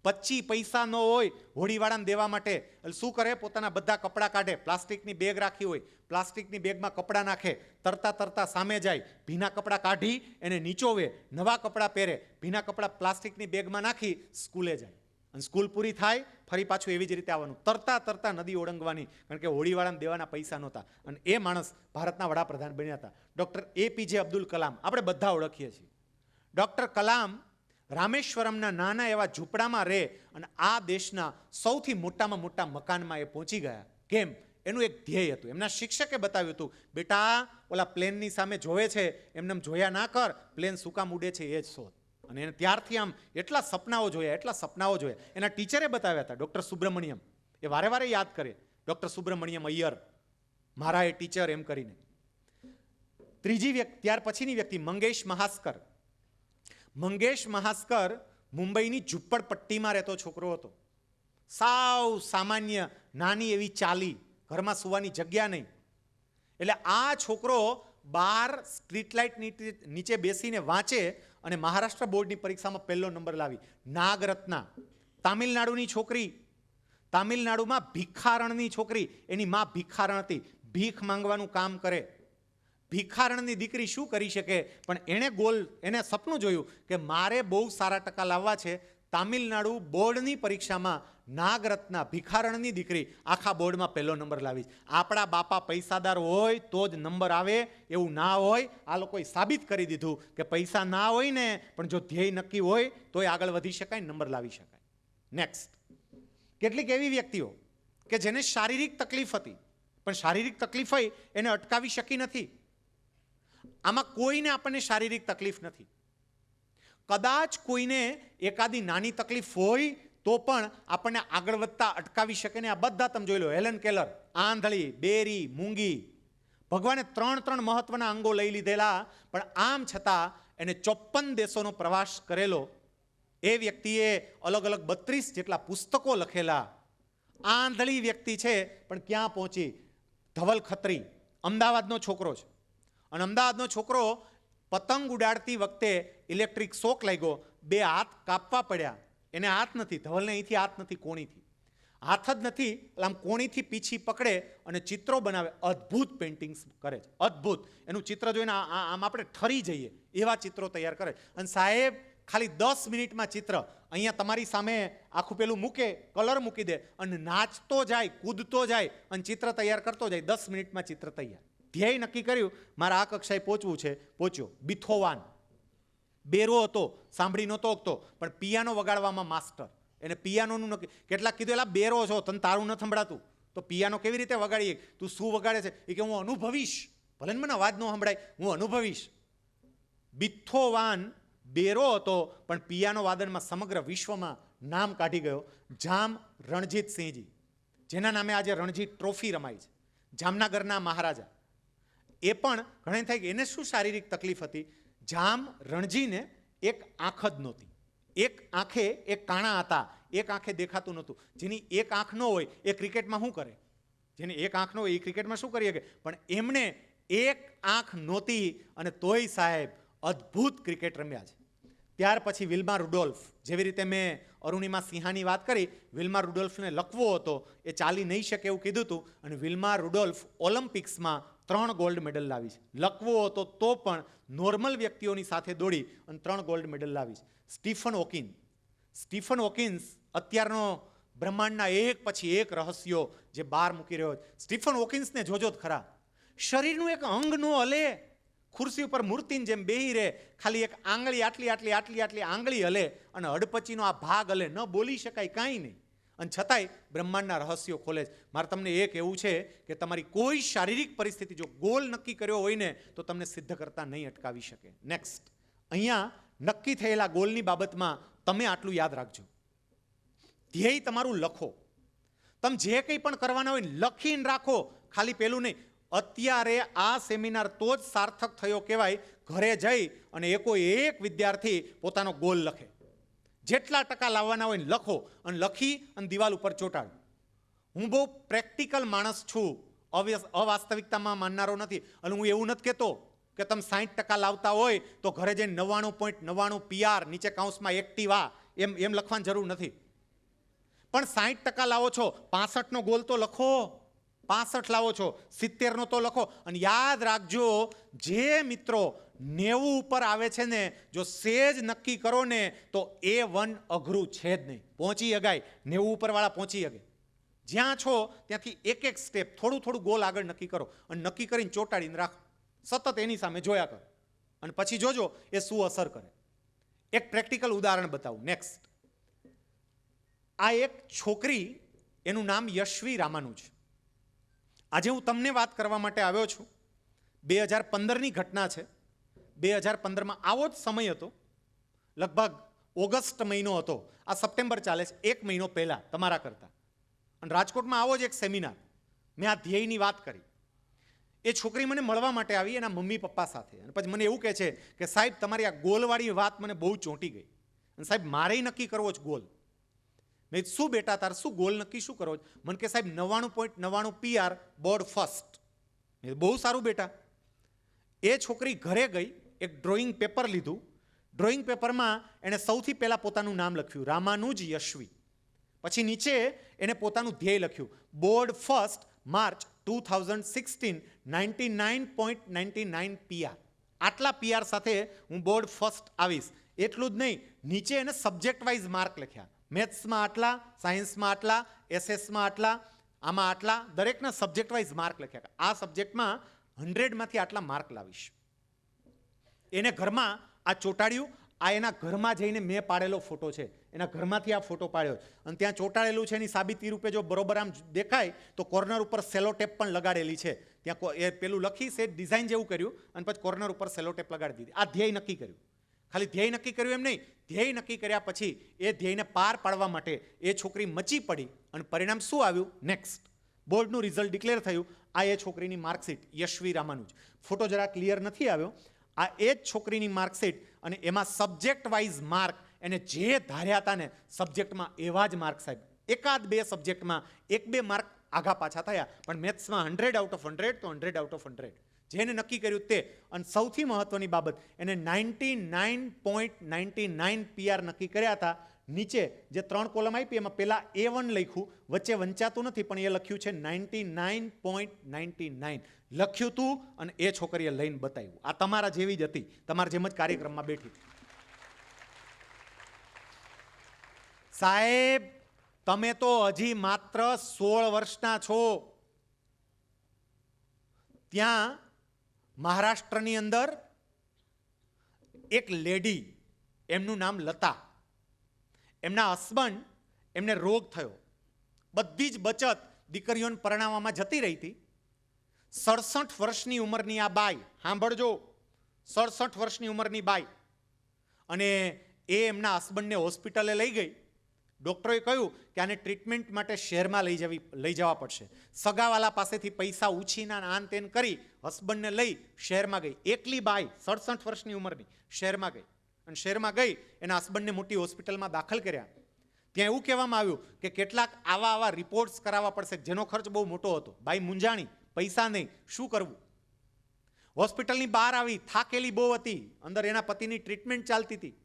25 પૈસા ન હોય હોડીવાળાને દેવા માટે, એટલે શું કરે? પોતાના બધા કપડાં કાઢે, પ્લાસ્ટિકની બેગ રાખી હોય, પ્લાસ્ટિકની બેગમાં કપડાં નાખે, તરતા તરતા સામે જાય, ભીના કપડાં કાઢી એને નીચોવે, નવા કપડાં પહેરે, ભીના કપડાં પ્લાસ્ટિકની બેગમાં નાખી સ્કૂલે જાય, અને સ્કૂલ પૂરી થાય ફરી પાછું એવી જ રીતે આવવાનું, તરતા તરતા નદી ઓળંગવાની, કારણ કે હોડીવાળાને દેવાના પૈસા નહોતા. અને એ માણસ ભારતના વડાપ્રધાન બન્યા હતા, ડૉક્ટર APJ અબ્દુલ કલામ. આપણે બધા ઓળખીએ છીએ. ડૉક્ટર કલામ રામેશ્વરમના નાના એવા ઝૂંપડામાં રહે, અને આ દેશના સૌથી મોટામાં મોટા મકાનમાં એ પહોંચી ગયા. કેમ? એનું એક ધ્યેય હતું. એમના શિક્ષકે બતાવ્યું હતું, બેટા ઓલા પ્લેનની સામે જોવે છે, એમને જોયા ના કર, પ્લેન શું કામ ઉડે છે એ જ શોધ. અને એને ત્યારથી આમ એટલા સપનાઓ જોયા. એના ટીચરે બતાવ્યા હતા, ડૉક્ટર સુબ્રમણ્યમ. એ વારે વારે યાદ કરે, ડૉક્ટર સુબ્રમણ્યમ અય્યર, મારા એ ટીચર, એમ કરીને. ત્રીજી વ્યક્તિ, ત્યાર પછીની વ્યક્તિ મંગેશ મહાસ્કર. મંગેશ મહાસ્કર મુંબઈની ઝુંપડપટ્ટીમાં રહેતો છોકરો હતો. સાવ સામાન્ય નાની એવી ચાલી, ઘરમાં સુવાની જગ્યા નહીં. એટલે આ છોકરો બહાર સ્ટ્રીટ લાઇટ નીચે બેસીને વાંચે, અને મહારાષ્ટ્ર બોર્ડની પરીક્ષામાં પહેલો નંબર લાવી. નાગરત્ના, તામિલનાડુની છોકરી, તામિલનાડુમાં ભિખારણની છોકરી, એની માં ભિખારણ હતી, ભીખ માંગવાનું કામ કરે. ભિખારણની દીકરી શું કરી શકે? પણ એને સપનું જોયું કે મારે બહુ સારા ટકા લાવવા છે. તામિલનાડુ બોર્ડની પરીક્ષામાં નાગરત્ના, ભિખારણની દીકરી, આખા બોર્ડમાં પહેલો નંબર લાવી. આપણા બાપા પૈસાદાર હોય તો જ નંબર આવે એવું ના હોય. આ લોકોએ સાબિત કરી દીધું કે પૈસા ના હોય ને, પણ જો ધ્યેય નક્કી હોય તોય આગળ વધી શકાય, નંબર લાવી શકાય. નેક્સ્ટ, કેટલીક એવી વ્યક્તિઓ કે જેને શારીરિક તકલીફ હતી, પણ શારીરિક તકલીફ હોય એને અટકાવી શકી નથી. આમાં કોઈને આપણને શારીરિક તકલીફ નથી. કદાચ કોઈને એકાદી નાની તકલીફ હોય તો પણ આપણને આગળ વધતા અટકાવી શકે ને. આ બધા તમે જોઈ લો, હેલન કેલર, આંધળી, બેરી, મૂંગી, ભગવાને 3 મહત્વના અંગો લઈ લીધેલા, પણ આમ છતાં એને 54 દેશોનો પ્રવાસ કરેલો. એ વ્યક્તિએ અલગ અલગ 32 જેટલા પુસ્તકો લખેલા. આંધળી વ્યક્તિ છે, પણ ક્યાં પહોંચી? ધવલ ખત્રી, અમદાવાદનો છોકરો છે, અને અમદાવાદનો છોકરો પતંગ ઉડાડતી વખતે ઇલેક્ટ્રિક શોક લાગ્યો, 2 હાથ કાપવા પડ્યા. એને હાથ નથી, ધવલને અહીંથી હાથ નથી, કોણીથી હાથ જ નથી, એટલે આમ કોણીથી પીછી પકડે અને ચિત્રો બનાવે. અદ્ભુત પેઇન્ટિંગ્સ કરે છે, અદ્ભુત. એનું ચિત્ર જોઈને આમ આપણે ઠરી જઈએ એવા ચિત્રો તૈયાર કરે. અને સાહેબ ખાલી 10 મિનિટમાં ચિત્ર અહીંયા તમારી સામે આખું પેલું મૂકે, કલર મૂકી દે, અને નાચતો જાય, કૂદતો જાય, અને ચિત્ર તૈયાર કરતો જાય. 10 મિનિટમાં ચિત્ર તૈયાર. ધ્યેય નક્કી કર્યું, મારે આ કક્ષાએ પહોંચવું છે, પહોંચ્યો. બિથોવાન બેરો હતો, સાંભળી નહોતો શકતો, પણ પિયાનો વગાડવામાં માસ્ટર. એને પિયાનોનું નક્કી. કેટલાક કીધું, એલા બેરો છો, તને તારું ન સંભળાતું, તો પિયાનો કેવી રીતે વગાડીએ? તું શું વગાડે છે? એ કે હું અનુભવીશ. ભલે મને અવાજ ન સંભળાય, હું અનુભવીશ. બિથોવાન બેરો હતો પણ પિયાનો વાદનમાં સમગ્ર વિશ્વમાં નામ કાઢી ગયો. જામ રણજીતસિંહજી, જેના નામે આજે રણજીત ટ્રોફી રમાય છે, જામનગરના મહારાજા. એ પણ ઘણા થાય કે એને શું શારીરિક તકલીફ હતી. જામ રણજીને એક આંખ જ નહોતી, એક આંખે એક કાણા હતા, એક આંખે દેખાતું નહોતું. જેની એક આંખ ન હોય એ ક્રિકેટમાં શું કરે? જેની એક આંખ ન હોય એ ક્રિકેટમાં શું કરી શકે? પણ એમને એક આંખ નહોતી અને તોય સાહેબ અદ્ભુત ક્રિકેટ રમ્યા છે. ત્યાર પછી વિલ્મા રુડોલ્ફ, જેવી રીતે મેં અરુણિમા સિંહાની વાત કરી, વિલ્મા રુડોલ્ફને લખવો હતો, એ ચાલી નહીં શકે એવું કીધું હતું, અને વિલ્મા રુડોલ્ફ ઓલિમ્પિક્સમાં 3 ગોલ્ડ મેડલ લાવી છે. લખવો હતો તો પણ નોર્મલ વ્યક્તિઓની સાથે દોડી અને 3 ગોલ્ડ મેડલ લાવી છે. સ્ટીફન હોકિન્સ અત્યારનો બ્રહ્માંડના એક પછી એક રહસ્યો જે બહાર મૂકી રહ્યો છે. સ્ટીફન હોકિન્સને જોજો જ ખરા, શરીરનું એક અંગ નો હલે, ખુરશી ઉપર મૂર્તિની જેમ બેહી રહે, ખાલી એક આંગળી આટલી આંગળી હલે અને હડપચીનો આ ભાગ હલે, ન બોલી શકાય કાંઈ નહીં, અને છતાંય બ્રહ્માંડના રહસ્યો ખોલે છે. મારે તમને એ કહેવું છે કે તમારી કોઈ શારીરિક પરિસ્થિતિ જો ગોલ નક્કી કર્યો હોય ને તો તમને સિદ્ધ કરતા નહીં અટકાવી શકે. નેક્સ્ટ, અહીંયા નક્કી થયેલા ગોલની બાબતમાં તમે આટલું યાદ રાખજો, ધ્યેય તમારું લખો. તમે જે કંઈ પણ કરવાના હોય લખીને રાખો, ખાલી પેલું નહીં. અત્યારે આ સેમિનાર તો જ સાર્થક થયો કહેવાય ઘરે જઈ અને એક વિદ્યાર્થી પોતાનો ગોલ લખે. જેટલા ટકા લાવવાના હોય લખો અને લખી અને દિવાલ ઉપર ચોંટાડો. હું બહુ પ્રેક્ટિકલ માણસ છું, અવાસ્તવિકતામાં માનનારો નથી. અને હું એવું નથી કહેતો કે તમે 60% લાવતા હોય તો ઘરે જઈને 99.99 PR નીચે કૌંસમાં એક્ટિવા એમ લખવાની જરૂર નથી. પણ 60% લાવો છો, 65નો ગોલ તો લખો. 65 લાવો છો, 70નો તો લખો. અને યાદ રાખજો, જે મિત્રો 90 ઉપર આવે છે ને, જો સેજ નક્કી કરો ને તો A1 અઘરું છે જ નહીં, પહોંચી અગાય. 90 ઉપરવાળા પહોંચી અગે. જ્યાં છો ત્યાંથી એક સ્ટેપ થોડું ગોલ આગળ નક્કી કરો અને નક્કી કરીને ચોંટાડીને રાખો. સતત એની સામે જોયા કરો અને પછી જોજો એ શું અસર કરે. એક પ્રેક્ટિકલ ઉદાહરણ બતાવું. નેક્સ્ટ, આ એક છોકરી, એનું નામ યશ્વી રામાનુજ. આજે હું તમને વાત કરવા માટે આવ્યો છું. 2015ની ઘટના છે. 2015માં આવો જ સમય હતો, લગભગ ઓગસ્ટ મહિનો હતો. આ સપ્ટેમ્બર ચાલે છે, 1 મહિનો પહેલા તમારા કરતા. અને રાજકોટમાં આવો જ એક સેમિનાર, મેં આ ધ્યેયની વાત કરી. એ છોકરી મને મળવા માટે આવી એના મમ્મી પપ્પા સાથે, અને પછી મને એવું કહે છે કે સાહેબ તમારી આ ગોલવાળી વાત મને બહુ ચોંટી ગઈ, અને સાહેબ મારે નક્કી કરવો જ ગોલ. મેં શું બેટા તાર શું ગોલ નક્કી શું કરો? મને કે સાહેબ 99.99 PR બોર્ડ ફર્સ્ટ. બહુ સારું બેટા. એ છોકરી ઘરે ગઈ, એક ડ્રોઈંગ પેપર લીધું. ડ્રોઈંગ પેપરમાં એણે સૌથી પહેલાં પોતાનું નામ લખ્યું, રામાનુજ યશ્વી. પછી નીચે એને પોતાનું ધ્યેય લખ્યું, બોર્ડ ફર્સ્ટ માર્ચ 2016, 99.99 PR. આટલા PR સાથે હું બોર્ડ ફર્સ્ટ આવીશ. એટલું જ નહીં, નીચે એને સબ્જેક્ટ વાઇઝ માર્ક લખ્યા. મેથ્સમાં આટલા, સાયન્સમાં આટલા, એસએસમાં આટલા, આમાં આટલા, દરેકના સબ્જેક્ટ વાઇઝ માર્ક લખ્યા. આ સબ્જેક્ટમાં 100માંથી આટલા માર્ક લાવીશ. એને ઘરમાં આ ચોંટાડ્યું. આ એના ઘરમાં જઈને મેં પાડેલો ફોટો છે, એના ઘરમાંથી આ ફોટો પાડ્યો અને ત્યાં ચોંટાડેલું છે. એની સાબિતી રૂપે જો બરોબર આમ દેખાય તો કોર્નર ઉપર સેલોટેપ પણ લગાડેલી છે. ત્યાં એ પેલું લખી છે ડિઝાઇન જેવું કર્યું અને પછી કોર્નર ઉપર સેલોટેપ લગાડી દીધી. આ ધ્યેય નક્કી કર્યું. ખાલી ધ્યેય નક્કી કર્યું એમ નહીં, ધ્યેય નક્કી કર્યા પછી એ ધ્યેયને પાર પાડવા માટે એ છોકરી મચી પડી અને પરિણામ શું આવ્યું? નેક્સ્ટ, બોર્ડનું રિઝલ્ટ ડિક્લેર થયું. આ એ છોકરીની માર્કશીટ, યશ્વી રામાનુજ. ફોટો જરા ક્લિયર નથી આવ્યો. આ એ જ છોકરીની માર્કશીટ અને એમાં સબ્જેક્ટ વાઇઝ માર્ક એને જે ધાર્યા હતા ને સબ્જેક્ટમાં એવા જ માર્ક સાહેબ. 1-2 સબ્જેક્ટમાં 1-2 માર્ક આગા પાછા થયા, પણ મેથ્સમાં 100 આઉટ ઓફ 100 તો 100 આઉટ ઓફ 100. જેને નક્કી કર્યું તે. અને સૌથી મહત્વની બાબત, એને 99.99 PR નક્કી કર્યા હતા. નીચે જે 3 કોલમ આપી એમાં પહેલા A1 લખ્યું, વચ્ચે વંચાતું નથી પણ એ લખ્યું છે 99.99 લખ્યું હતું અને એ છોકરીએ લઈને બતાવ્યું. આ તમારા જેવી જ હતી, તમારા જેમ જ કાર્યક્રમમાં બેઠી. સાહેબ તમે તો હજી માત્ર 16 વર્ષના છો. ત્યાં મહારાષ્ટ્રની અંદર એક લેડી, એમનું નામ લતા, એમના હસબન્ડ, એમને રોગ થયો. બધી જ બચત દીકરીઓને પરણાવવામાં જતી રહી હતી. 67 વર્ષની ઉંમરની આ બાઈ, સાંભળજો, 67 વર્ષની ઉંમરની બાઈ, અને એ એમના હસબન્ડને હોસ્પિટલે લઈ ગઈ. ડૉક્ટરોએ કહ્યું કે આને ટ્રીટમેન્ટ માટે શહેરમાં લઈ જવા પડશે. સગાવાલા પાસેથી પૈસા ઉછીના આન તેન કરી હસબન્ડને લઈ શહેરમાં ગઈ. એકલી બાઈ 67 વર્ષની ઉંમરની શહેરમાં ગઈ, અને શહેરમાં ગઈ એના હસબન્ડને મોટી હોસ્પિટલમાં દાખલ કર્યા. ત્યાં એવું કહેવામાં આવ્યું કે કેટલાક આવા રિપોર્ટ્સ કરાવવા પડશે જેનો ખર્ચ બહુ મોટો હતો. બાઈ મૂંઝાણી, પૈસા નહીં, શું કરવું? હોસ્પિટલની બહાર આવી, થાકેલી બહુ હતી, અંદર એના પતિની ટ્રીટમેન્ટ ચાલતી હતી.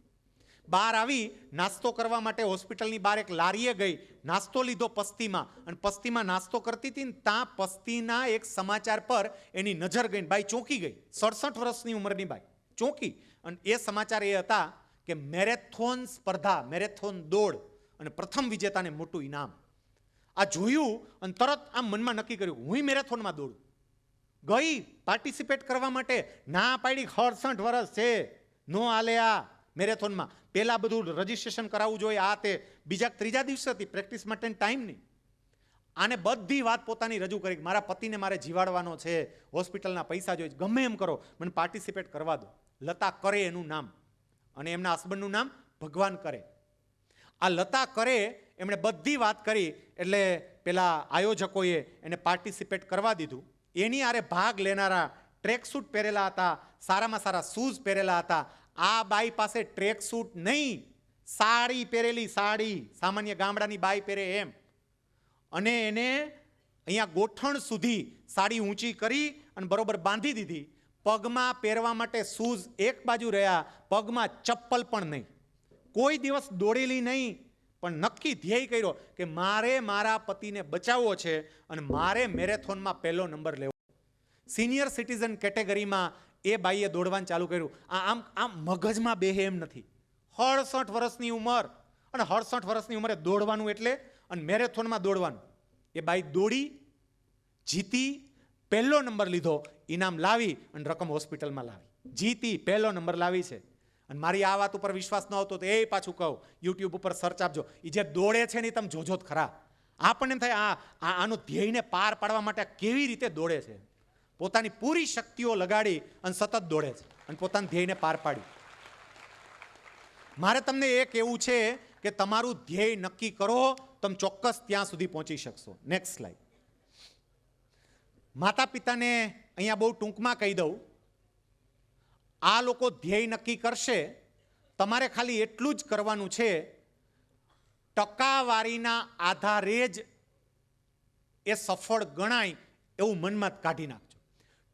બહાર આવી નાસ્તો કરવા માટે હોસ્પિટલની બહાર એક લારીએ ગઈ, નાસ્તો લીધો પસ્તીમાં, અને પસ્તીમાં નાસ્તો કરતી હતી ને ત્યાં પસ્તીના એક સમાચાર પર એની નજર ગઈ, બાઈ ચોંકી ગઈ. 67 વર્ષની ઉંમરની બાઈ ચોંકી, અને એ સમાચાર એ હતા કે મેરેથોન સ્પર્ધા, મેરેથોન દોડ, અને પ્રથમ વિજેતાને મોટું ઇનામ. આ જોયું અને તરત આમ મનમાં નક્કી કર્યું હું મેરેથોનમાં દોડું. ગઈ પાર્ટિસિપેટ કરવા માટે, ના પાડી, 68 વર્ષ છે, નો હાલે આ મેરેથોનમાં. પહેલાં બધું રજીસ્ટ્રેશન કરાવવું જોઈએ, આ તે. બીજા ત્રીજા દિવસે હતી, પ્રેક્ટિસ માટે ટાઈમ નહીં. આને બધી વાત પોતાની રજૂ કરી, મારા પતિને મારે જીવાડવાનો છે, હોસ્પિટલના પૈસા જોઈએ, ગમે એમ કરો, મને પાર્ટિસિપેટ કરવા દો. લતા કરે એનું નામ, અને એમના હસબન્ડનું નામ ભગવાન કરે. આ લતા કરે એમણે બધી વાત કરી, એટલે પેલા આયોજકોએ એને પાર્ટિસિપેટ કરવા દીધું. એની આરે ભાગ લેનારા ટ્રેક સૂટ પહેરેલા હતા, સારામાં સારા શૂઝ પહેરેલા હતા. આ બાઈ પાસે ટ્રેક સૂટ નહીં, સાડી પહેરેલી, સાડી સામાન્ય ગામડાની બાઈ પહેરે એમ, અને એને અહીંયા ગોઠણ સુધી સાડી ઊંચી કરી અને બરોબર બાંધી દીધી. પગમાં પહેરવા માટે શૂઝ એક બાજુ રહ્યા, પગમાં ચપ્પલ પણ નહીં. કોઈ દિવસ દોડેલી નહીં, પણ નક્કી ધ્યેય કર્યો કે મારે મારા પતિને બચાવવો છે અને મારે મેરેથોનમાં પહેલો નંબર લેવો. સિનિયર સિટીઝન કેટેગરીમાં એ બાઈએ દોડવાનું ચાલુ કર્યું. આમ મગજમાં બેહે એમ નથી. 68 વર્ષની ઉંમર, અને 68 વર્ષની ઉંમરે દોડવાનું એટલે, અને મેરેથોનમાં દોડવાનું. એ બાઈ દોડી, જીતી, પહેલો નંબર લીધો, ઇનામ લાવી અને રકમ હોસ્પિટલમાં લાવી. જીતી, પહેલો નંબર લાવી છે. અને મારી આ વાત ઉપર વિશ્વાસ ન આવતો તો એ પાછું કહું, યુટ્યુબ ઉપર સર્ચ આપજો. એ જે દોડે છે ને તમે જોજો જ ખરા. આપણને એમ થાય આનો ધ્યેયને પાર પાડવા માટે કેવી રીતે દોડે છે. પોતાની પૂરી શક્તિઓ લગાડી અને સતત દોડે છે, અને પોતાના ધ્યેયને પાર પાડી. મારે તમને એ કહેવું છે કે તમારું ધ્યેય નક્કી કરો, તમે ચોક્કસ ત્યાં સુધી પહોંચી શકશો. Next slide. માતા પિતાને અહીંયા બહુ ટૂંકમાં કહી દઉં, આ લોકો ધ્યેય નક્કી કરશે, તમારે ખાલી એટલું જ કરવાનું છે, ટકાવારીના આધારે જ એ સફળ ગણાય એવું મનમાં કાઢી નાખજો.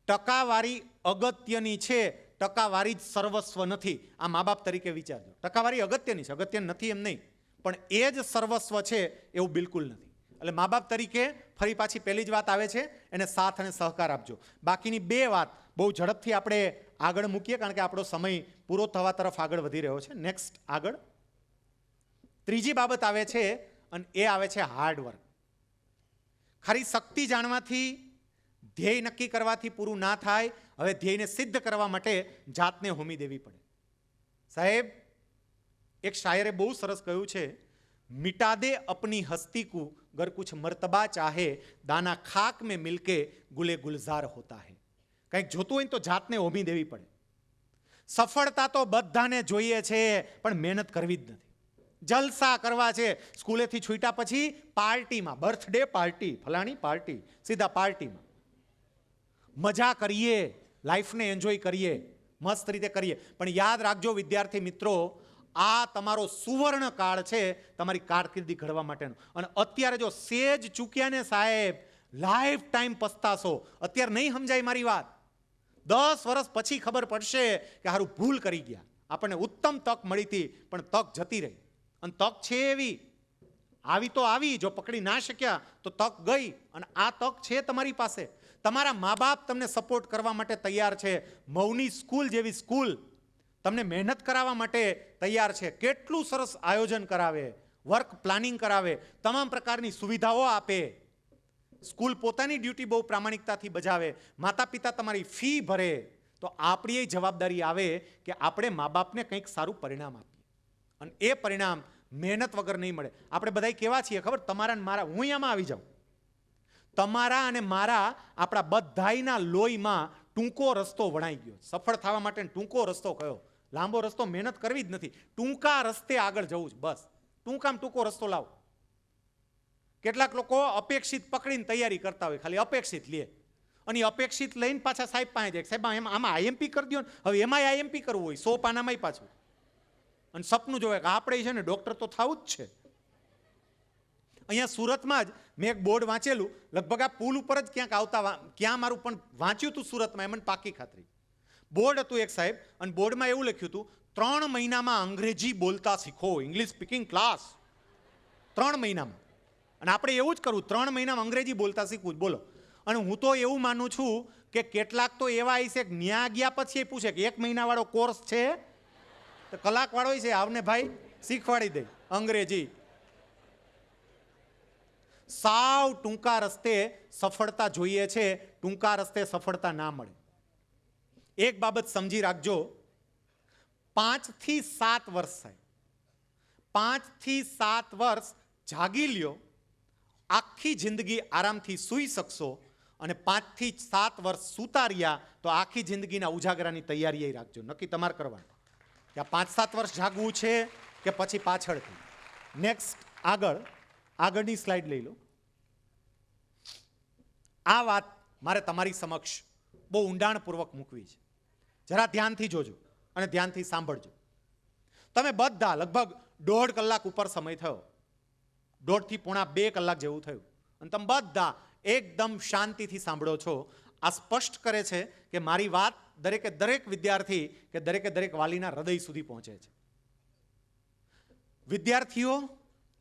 ટકાવારી અગત્યની છે, ટકાવારી જ સર્વસ્વ નથી. આ મા બાપ તરીકે વિચારજો. ટકાવારી અગત્યની છે, અગત્યની નથી એમ નહીં, પણ એ જ સર્વસ્વ છે એવું બિલકુલ નથી. એટલે મા બાપ તરીકે ફરી પાછી પહેલી જ વાત આવે છે, એને સાથ અને સહકાર આપજો. બાકીની બે વાત બહુ ઝડપથી આપણે આગળ મૂકીએ, કારણ કે આપણો સમય પૂરો થવા તરફ આગળ વધી રહ્યો છે. નેક્સ્ટ આગળ. ત્રીજી બાબત આવે છે, અને એ આવે છે હાર્ડવર્ક. ખરી શક્તિ જાણવાથી, ધ્યેય નક્કી કરવાથી પૂરું ના થાય. હવે ધ્યેયને સિદ્ધ કરવા માટે જાતને હોમી દેવી પડે. સાહેબ, એક શાયરે બહુ સરસ કહ્યું છે, મિટા દે અપની હસ્તી કો ગર કુછ મર્તબા ચાહે, દાના ખાક મેં મિલકે ગુલે ગુલઝાર હોતા હૈ. કંઈક જોતું હોય તો જાતને હોમી દેવી પડે. સફળતા તો બધાને જોઈએ છે, પણ મહેનત કરવી જ નથી. જલસા કરવા છે, સ્કૂલેથી છૂટ્યા પછી પાર્ટીમાં, બર્થડે પાર્ટી, ફલાણી પાર્ટી, સીધા પાર્ટીમાં મજા કરીએ, લાઈફને એન્જોય કરીએ, મસ્ત રીતે કરીએ. પણ યાદ રાખજો વિદ્યાર્થી મિત્રો, આ તમારો સુવર્ણ કાળ છે તમારી કારકિર્દી ઘડવા માટેનો. અને અત્યારે જો સેજ ચૂક્યા ને સાહેબ, લાઈફ ટાઈમ પસ્તાશો. અત્યારે નહીં સમજાય મારી વાત, 10 વર્ષ પછી ખબર પડશે કે હારું ભૂલ કરી ગયા. આપણને ઉત્તમ તક મળી હતી, પણ તક જતી રહી. અને તક છે એવી, આવી તો આવી, જો પકડી ના શક્યા તો તક ગઈ. અને આ તક છે તમારી પાસે. તમારા મા બાપ તમને સપોર્ટ કરવા માટે તૈયાર છે. મૌની સ્કૂલ જેવી સ્કૂલ તમને મહેનત કરાવવા માટે તૈયાર છે. કેટલું સરસ આયોજન કરાવે, વર્ક પ્લાનિંગ કરાવે, તમામ પ્રકારની સુવિધાઓ આપે. સ્કૂલ પોતાની ડ્યુટી બહુ પ્રામાણિકતાથી બજાવે. માતા પિતા તમારી ફી ભરે. તો આપણી એ જવાબદારી આવે કે આપણે મા બાપને કંઈક સારું પરિણામ આપીએ. અને એ પરિણામ મહેનત વગર નહીં મળે. આપણે બધા કેવા છીએ ખબર, તમારા ને મારા, હું અહીંયામાં આવી જાઉં, તમારા અને મારા આપણા બધાયના લોહીમાં ટૂંકો રસ્તો વણાઈ ગયો. સફળ થવા માટે ટૂંકો રસ્તો કયો? લાંબો રસ્તો મહેનત કરવી જ નથી, ટૂંકા રસ્તે આગળ જવું જ બસ. ટૂંકામાં ટૂંકો રસ્તો લાવો. કેટલાક લોકો અપેક્ષિત પકડીને તૈયારી કરતા હોય, ખાલી અપેક્ષિત લે અને અપેક્ષિત લઈને પાછા સાહેબ પાસે જાય, સાહેબ આમાં આઈએમપી કરી દો ને. હવે એમાંય આઈએમપી કરવું હોય 100 પાનામાંય પાછું, અને સપનું જોવે કે આપણે છે ને ડૉક્ટર તો થવું જ છે. અહીંયા સુરતમાં જ મેં એક બોર્ડ વાંચેલું, લગભગ આ પુલ ઉપર જ ક્યાંક આવતા, ક્યાં મારું પણ વાંચ્યું હતું સુરતમાં, એમને પાકી ખાતરી. બોર્ડ હતું એક સાહેબ, અને બોર્ડમાં એવું લખ્યું હતું 3 મહિનામાં અંગ્રેજી બોલતા શીખો, ઇંગ્લિશ સ્પીકિંગ ક્લાસ. 3 મહિનામાં. અને આપણે એવું જ કરવું, 3 મહિનામાં અંગ્રેજી બોલતા શીખવું. બોલો. અને હું તો એવું માનું છું કે કેટલાક તો એવા હશે કે ન્યા ગયા પછી પૂછે કે 1 મહિનાવાળો કોર્સ છે, તો કલાકવાળો છે, આવને ભાઈ શીખવાડી દે અંગ્રેજી. સાવ ટૂંકા રસ્તે સફળતા જોઈએ છે, ટૂંકા રસ્તે સફળતા ના મળે. એક બાબત સમજી રાખજો, 5 થી 7 વર્ષ થાય, 5 થી 7 વર્ષ જાગી લ્યો, આખી જિંદગી આરામથી સૂઈ શકશો. અને 5 થી 7 વર્ષ સૂતા રહ્યા તો આખી જિંદગીના ઉજાગરાની તૈયારી રાખજો. નક્કી તમારે કરવાનું કે આ 5-7 વર્ષ જાગવું છે કે પછી પાછળથી. નેક્સ્ટ આગળની સ્લાઇડ લઈ લો. આ વાત મારે તમારી સમક્ષ બહુ ઊંડાણપૂર્વક મૂકવી છે. જરા ધ્યાનથી જોજો અને ધ્યાનથી સાંભળજો. તમે બધા લગભગ 1.5 કલાક ઉપર સમય થયો, 1.5 થી પોણા 2 કલાક જેવું થયું, અને તમે બધા એકદમ શાંતિથી સાંભળો છો. આ સ્પષ્ટ કરે છે કે મારી વાત દરેક વિદ્યાર્થી કે દરેક વાલીના હૃદય સુધી પહોંચે છે. વિદ્યાર્થીઓ,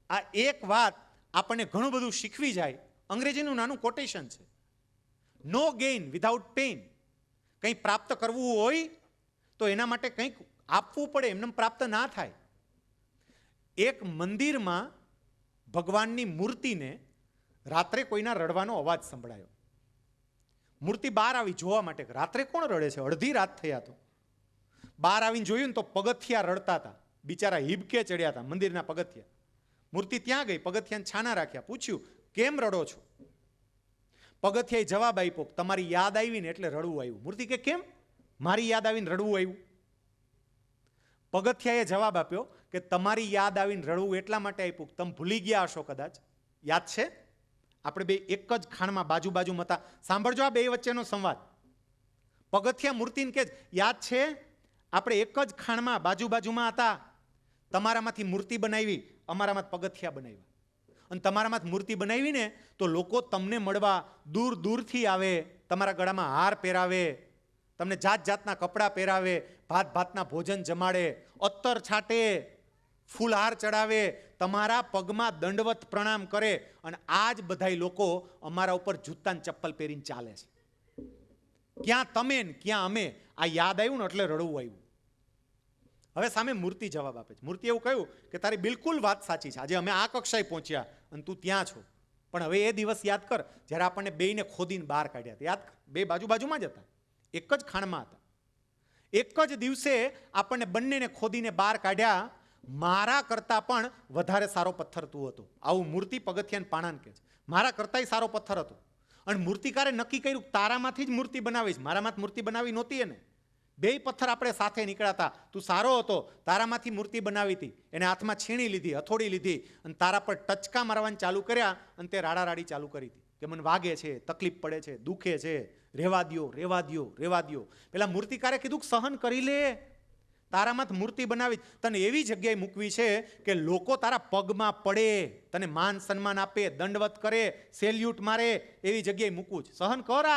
આ એક વાત આપણને ઘણું બધું શીખવી જાય. અંગ્રેજીનું નાનું કોટેશન છે, નો ગેઇન વિધાઉટ પેઇન. કંઈ પ્રાપ્ત કરવું હોય તો એના માટે કંઈક આપવું પડે, એમને પ્રાપ્ત ના થાય. એક મંદિરમાં ભગવાનની મૂર્તિને રાત્રે કોઈના રડવાનો અવાજ સંભળાયો. મૂર્તિ બહાર આવી જોવા માટે, રાત્રે કોણ રડે છે? અડધી રાત થયા તો બહાર આવીને જોયું ને તો પગથિયા રડતા હતા, બિચારા હિબકે ચડ્યા હતા મંદિરના પગથિયા. મૂર્તિ ત્યાં ગઈ, પગથિયાને છાના રાખ્યા, પૂછ્યું કેમ રડો છો? પગથિયાએ જવાબ આપ્યો, તમારી યાદ આવી ને એટલે રડવું આવ્યું. મૂર્તિ કે કેમ મારી યાદ આવીને રડવું આવ્યું? પગથિયાએ જવાબ આપ્યો કે તમારી યાદ આવીને રડવું એટલા માટે આપ્યું કે તમે ભૂલી ગયા હશો કદાચ. યાદ છે? આપણે બે એક જ ખાણમાં બાજુમાં હતા. સાંભળજો આ બે વચ્ચેનો સંવાદ. પગથિયા મૂર્તિને કે યાદ છે, આપણે એક જ ખાણમાં બાજુમાં હતા, તમારામાંથી મૂર્તિ બનાવી, અમારામાં પગથિયા બનાવ્યા. અને તમારામાં મૂર્તિ બનાવીને તો લોકો તમને મળવા દૂરથી આવે, તમારા ગળામાં હાર પહેરાવે, તમને જાતના કપડાં પહેરાવે, ભાતના ભોજન જમાડે, અત્તર છાંટે, ફૂલહાર ચડાવે, તમારા પગમાં દંડવત પ્રણામ કરે. અને આ જ બધાય લોકો અમારા ઉપર જૂતા ચપ્પલ પહેરીને ચાલે છે. ક્યાં તમે ને ક્યાં અમે? આ યાદ આવ્યું ને એટલે રડવું આવ્યું. હવે સામે મૂર્તિ જવાબ આપે છે. મૂર્તિ એવું કહ્યું કે તારી બિલકુલ વાત સાચી છે, આજે અમે આ કક્ષાએ પહોંચ્યા અને તું ત્યાં છો. પણ હવે એ દિવસ યાદ કર જ્યારે આપણને બેયને ખોદીને બહાર કાઢ્યા હતા. યાદ કર, બે બાજુમાં જ હતા, એક જ ખાણમાં હતા. એક જ દિવસે આપણને બંનેને ખોદીને બહાર કાઢ્યા. મારા કરતાં પણ વધારે સારો પથ્થર તું હતો. આવું મૂર્તિ પગથિયાને પાણાને કહે છે. મારા કરતાંય સારો પથ્થર હતો. અને મૂર્તિકારે નક્કી કર્યું તારામાંથી જ મૂર્તિ બનાવીશ, મારામાં મૂર્તિ બનાવી નહોતી એને. બે પથ્થર આપણે સાથે નીકળ્યા હતા. તું સારો હતો, તારામાંથી મૂર્તિ બનાવી હતી. એને હાથમાં છીણી લીધી, હથોડી લીધી અને તારા પર ટચકા મારવાનું ચાલુ કર્યા. અને તે રાડારાડી ચાલુ કરી હતી કે મને વાગે છે, તકલીફ પડે છે, દુખે છે, રેવા દ્યો. પેલા મૂર્તિકારે કીધું કે સહન કરી લે, તારામાં મૂર્તિ બનાવી, તને એવી જગ્યાએ મૂકવી છે કે લોકો તારા પગમાં પડે, તને માન સન્માન આપે, દંડવત કરે, સેલ્યુટ મારે, એવી જગ્યાએ મૂકવું છે. સહન કર.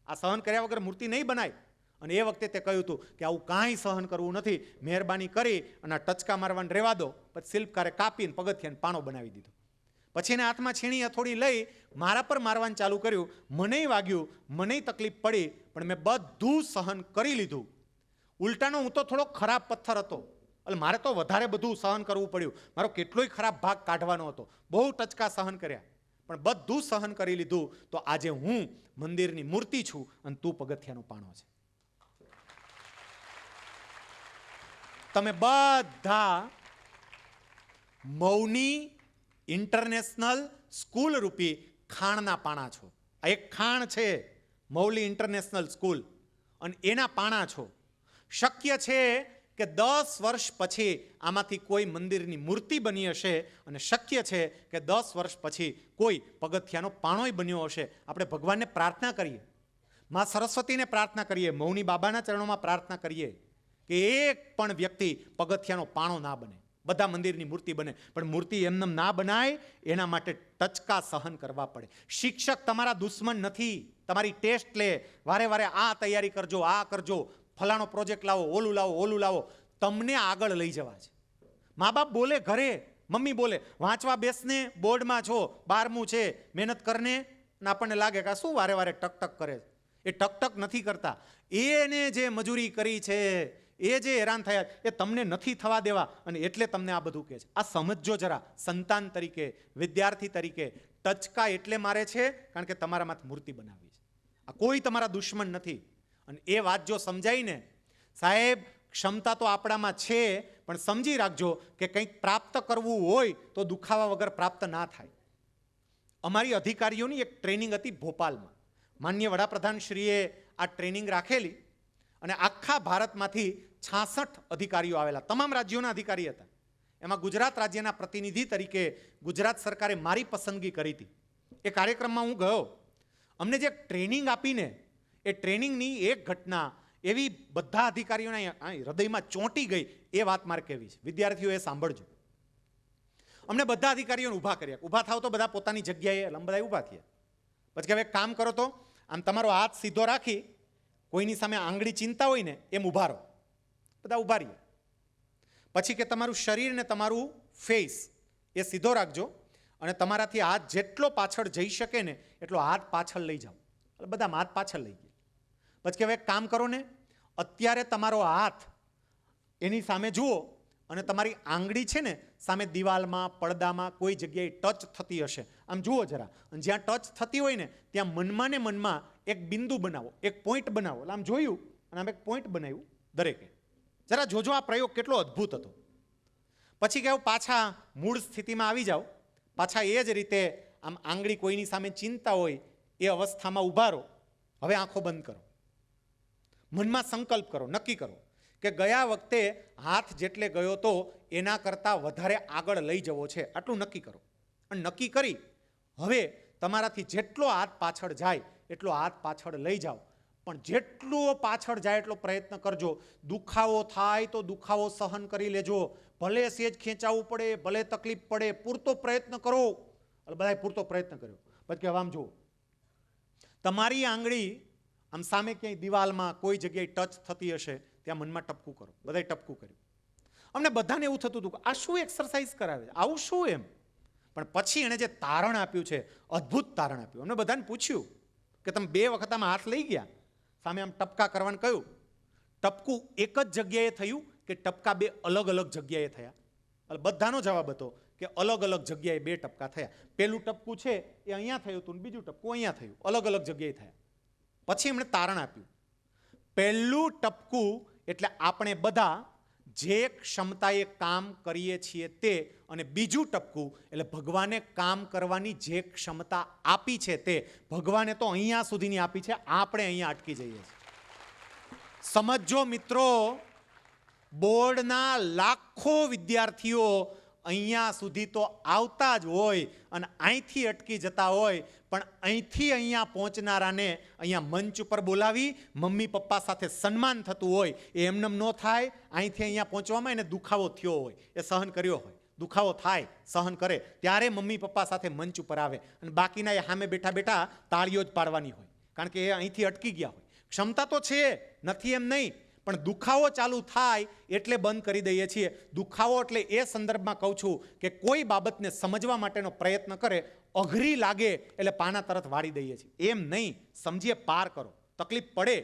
આ સહન કર્યા વગર મૂર્તિ નહીં બનાય. અને એ વખતે તે કહ્યું હતું કે આવું કાંઈ સહન કરવું નથી, મહેરબાની કરી અને આ ટચકા મારવાને રહેવા દો. પછી શિલ્પકારે કાપીને પગથિયાને પાણો બનાવી દીધો. પછી એના હાથમાં છીણી હથોડી લઈ મારા પર મારવાનું ચાલુ કર્યું. મનેય વાગ્યું, મનેય તકલીફ પડી, પણ મેં બધું સહન કરી લીધું. ઉલટાનો હું તો થોડો ખરાબ પથ્થર હતો, એટલે મારે તો વધારે બધું સહન કરવું પડ્યું. મારો કેટલોય ખરાબ ભાગ કાઢવાનો હતો, બહુ ટચકા સહન કર્યા, પણ બધું સહન કરી લીધું. તો આજે હું મંદિરની મૂર્તિ છું અને તું પગથિયાનો પાણો છે. તમે બધા મૌની ઇન્ટરનેશનલ સ્કૂલ રૂપી ખાણના પાણા છો. આ એક ખાણ છે, મૌલી ઇન્ટરનેશનલ સ્કૂલ, અને એના પાણા છો. શક્ય છે કે 10 વર્ષ પછી આમાંથી કોઈ મંદિરની મૂર્તિ બની હશે, અને શક્ય છે કે 10 વર્ષ પછી કોઈ પગથિયાનો પાણોય બન્યો હશે. આપણે ભગવાનને પ્રાર્થના કરીએ, માં સરસ્વતીને પ્રાર્થના કરીએ, મૌની બાબાના ચરણોમાં પ્રાર્થના કરીએ કે એક પણ વ્યક્તિ પગથિયાનો પાણો ના બને, બધા મંદિરની મૂર્તિ બને. પણ મૂર્તિ એમને ના બનાય એના માટે ટચકા સહન કરવા પડે. શિક્ષક તમારા દુશ્મન નથી. તમારી ટેસ્ટ લે, વારે વારે આ તૈયારી કરજો, આ કરજો, ફલાણો પ્રોજેક્ટ લાવો, ઓલું લાવો, ઓલું લાવો, તમને આગળ લઈ જવા છે. મા બાપ બોલે ઘરે, મમ્મી બોલે વાંચવા બેસને, બોર્ડમાં છો, 12મું છે, મહેનત કરને, ને આપણને લાગે કે શું વારે વારે ટક કરે. એ ટક નથી કરતા. એને જે મજૂરી કરી છે, એ જે હેરાન થયા, એ તમને નથી થવા દેવા, અને એટલે તમને આ બધું કહે છે. આ સમજો જરા. સંતાન તરીકે, વિદ્યાર્થી તરીકે ટચકા એટલે મારે છે કારણ કે તમારામાંથી મૂર્તિ બનાવી છે. આ કોઈ તમારા દુશ્મન નથી. અને એ વાત જો સમજાય ને, સાહેબ ક્ષમતા તો આપણામાં છે, પણ સમજી રાખજો કે કંઈક પ્રાપ્ત કરવું હોય તો દુખાવા વગર પ્રાપ્ત ના થાય. અમારી અધિકારીઓની એક ટ્રેનિંગ હતી ભોપાલમાં. માનનીય વડાપ્રધાનશ્રીએ આ ટ્રેનિંગ રાખેલી, અને આખા ભારતમાંથી 66 અધિકારીઓ આવેલા, તમામ રાજ્યોના અધિકારી હતા. એમાં ગુજરાત રાજ્યના પ્રતિનિધિ તરીકે ગુજરાત સરકારે મારી પસંદગી કરી હતી. એ કાર્યક્રમમાં હું ગયો. અમને જે ટ્રેનિંગ આપીને, એ ટ્રેનિંગની એક ઘટના એવી બધા અધિકારીઓના હૃદયમાં ચોંટી ગઈ. એ વાત મારે કહેવી છે. વિદ્યાર્થીઓએ સાંભળજો. અમને બધા અધિકારીઓને ઊભા કર્યા. ઊભા થાવ તો બધા પોતાની જગ્યાએ બધા ઊભા થયા. પછી હવે એક કામ કરો, તો આમ તમારો હાથ સીધો રાખી કોઈની સામે આંગળી ચીંતા હોય ને એમ ઊભા રહો. બધા ઊભા રહ્યા. પછી કે તમારું શરીર ને તમારું ફેસ એ સીધો રાખજો, અને તમારાથી હાથ જેટલો પાછળ જઈ શકે ને એટલો હાથ પાછળ લઈ જાઓ. બધા હાથ પાછળ લઈ ગયા. પછી કે હવે એક કામ કરો ને, અત્યારે તમારો હાથ એની સામે જુઓ, અને તમારી આંગળી છે ને સામે દિવાલમાં, પડદામાં કોઈ જગ્યાએ ટચ થતી હશે, આમ જુઓ જરા. અને જ્યાં ટચ થતી હોય ને ત્યાં મનમાં ને મનમાં એક બિંદુ બનાવો, એક પોઈન્ટ બનાવો. એટલે આમ જોયું અને આમ એક પોઈન્ટ બનાવ્યું દરેકે. જરા જોજો આ પ્રયોગ કેટલો અદ્ભુત હતો. પછી કહ્યું પાછા મૂળ સ્થિતિમાં આવી જાઓ. પાછા એ જ રીતે આમ આંગળી કોઈની સામે ચિંતા હોય એ અવસ્થામાં ઊભા રહો. હવે આંખો બંધ કરો. મનમાં સંકલ્પ કરો, નક્કી કરો કે ગયા વખતે હાથ જેટલે ગયો તો એના કરતાં વધારે આગળ લઈ જવો છે. આટલું નક્કી કરો. અને નક્કી કરી હવે તમારાથી જેટલો હાથ પાછળ જાય એટલો હાથ પાછળ લઈ જાઓ. પણ જેટલો પાછળ જાય એટલો પ્રયત્ન કરજો. દુખાવો થાય તો દુખાવો સહન કરી લેજો. ભલે સેજ ખેંચાવવું પડે, ભલે તકલીફ પડે, પૂરતો પ્રયત્ન કરો. બધાએ પૂરતો પ્રયત્ન કર્યો. પછી હવે આમ જુઓ, તમારી આંગળી આમ સામે ક્યાંય દિવાલમાં કોઈ જગ્યાએ ટચ થતી હશે ત્યાં મનમાં ટપકું કરો. બધાએ ટપકું કર્યું. અમને બધાને એવું થતું હતું કે આ શું એક્સરસાઇઝ કરાવે છે, આવું શું એમ. પણ પછી એણે જે તારણ આપ્યું છે, અદ્ભુત તારણ આપ્યું. અમને બધાને પૂછ્યું કે તમે 2 વખત આમાં હાથ લઈ ગયા, સામે આમ ટપકા કરવાનું કહ્યું, ટપકું એક જ જગ્યાએ થયું કે ટપકા 2 અલગ અલગ જગ્યાએ થયા? બધાનો જવાબ હતો કે અલગ અલગ જગ્યાએ 2 ટપકા થયા. પેલું ટપકું છે એ અહીંયા થયું હતું, બીજું ટપકું અહીંયા થયું. અલગ અલગ જગ્યાએ થયા. પછી એમણે તારણ આપ્યું, પહેલું ટપકું એટલે આપણે બધા જે ક્ષમતાએ કામ કરીએ છીએ તે, અને બીજું ટપકું એટલે ભગવાને કામ કરવાની જે ક્ષમતા આપી છે તે. ભગવાને તો અહીંયા સુધીની આપી છે, આપણે અહીંયા અટકી જઈએ છીએ. સમજો મિત્રો, બોર્ડના લાખો વિદ્યાર્થીઓ અહીંયા સુધી તો આવતા જ હોય અને અહીંથી અટકી જતા હોય, પણ અહીંથી અહીંયા પહોંચનારાને અહીંયા મંચ ઉપર બોલાવી મમ્મી પપ્પા સાથે સન્માન થતું હોય એ એમનેમ ન થાય. અહીંથી અહીંયા પહોંચવામાં એને દુખાવો થયો હોય, એ સહન કર્યો હોય, દુખાવો થાય, સહન કરે, ત્યારે મમ્મી પપ્પા સાથે મંચ ઉપર આવે, અને બાકીના એ સામે બેઠા બેઠા તાળીઓ જ પાડવાની હોય, કારણ કે એ અહીંથી અટકી ગયા હોય. ક્ષમતા તો છે, નથી એમ નહીં, પણ દુખાવો ચાલુ થાય એટલે બંધ કરી દઈએ છીએ. દુખાવો એટલે એ સંદર્ભમાં કહું છું કે કોઈ બાબતને સમજવા માટેનો પ્રયત્ન કરે, અઘરી લાગે એટલે પાના તરત વાળી દઈએ છીએ. એમ નહીં, સમજીએ, પાર કરો. તકલીફ પડે,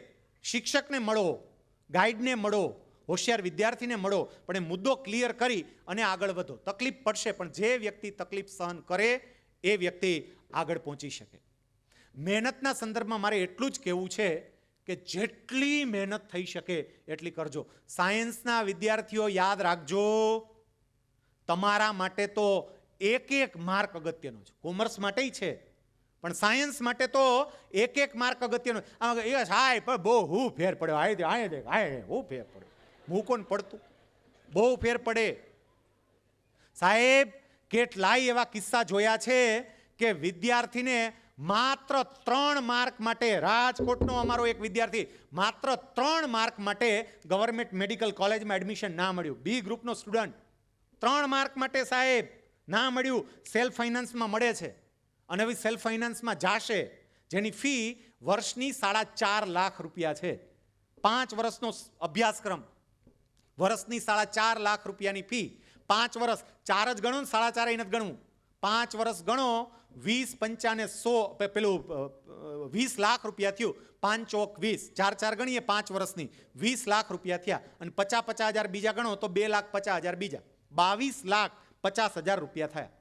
શિક્ષકને મળો, ગાઈડને મળો, હોશિયાર વિદ્યાર્થીને મળો, પણ એ મુદ્દો ક્લિયર કરી અને આગળ વધો. તકલીફ પડશે, પણ જે વ્યક્તિ તકલીફ સહન કરે એ વ્યક્તિ આગળ પહોંચી શકે. મહેનતના સંદર્ભમાં મારે એટલું જ કહેવું છે કે જેટલી મહેનત થઈ શકે એટલી કરજો. સાયન્સના વિદ્યાર્થીઓ યાદ રાખજો, તમારા માટે તો એક એક માર્ક અગત્યનો છે. કોમર્સ માટે છે, પણ સાયન્સ માટે તો એક એક માર્ક અગત્યનો. હાય પણ બહુ હું ફેર પડ્યો, હાય દેખ હાય હું ફેર પડ્યો. હું કોણ પડતું? બહુ ફેર પડે સાહેબ. કેટલાય એવા કિસ્સા જોયા છે કે વિદ્યાર્થીને માત્ર 3 માર્ક માટે, રાજકોટનો અમારો એક વિદ્યાર્થી માત્ર 3 માર્ક માટે ગવર્મેન્ટ મેડિકલ કોલેજમાં એડમિશન ના મળ્યું. બી ગ્રુપનો સ્ટુડન્ટ 3 માર્ક માટે સાહેબ ના મળ્યું. સેલ્ફ ફાઇનાન્સમાં મળે છે અને હવે સેલ્ફ ફાઇનાન્સમાં જાશે, જેની ફી વર્ષની 4.5 લાખ રૂપિયા છે. 5 વર્ષનો અભ્યાસક્રમ, વર્ષની 4.5 લાખ રૂપિયાની ફી. 5 વર્ષ, 4 જ ગણો ને, 4.5 નથી ગણવું. 5 વર્ષ ગણો, 20 પંચાને 100, પેલું 20 લાખ રૂપિયા થયું. 5 ચોક 20, 4 ગણીએ 5 વર્ષની 20 લાખ રૂપિયા થયા. અને 50 હજાર બીજા ગણો તો 2,50,000 બીજા, 22,50,000 રૂપિયા થયા.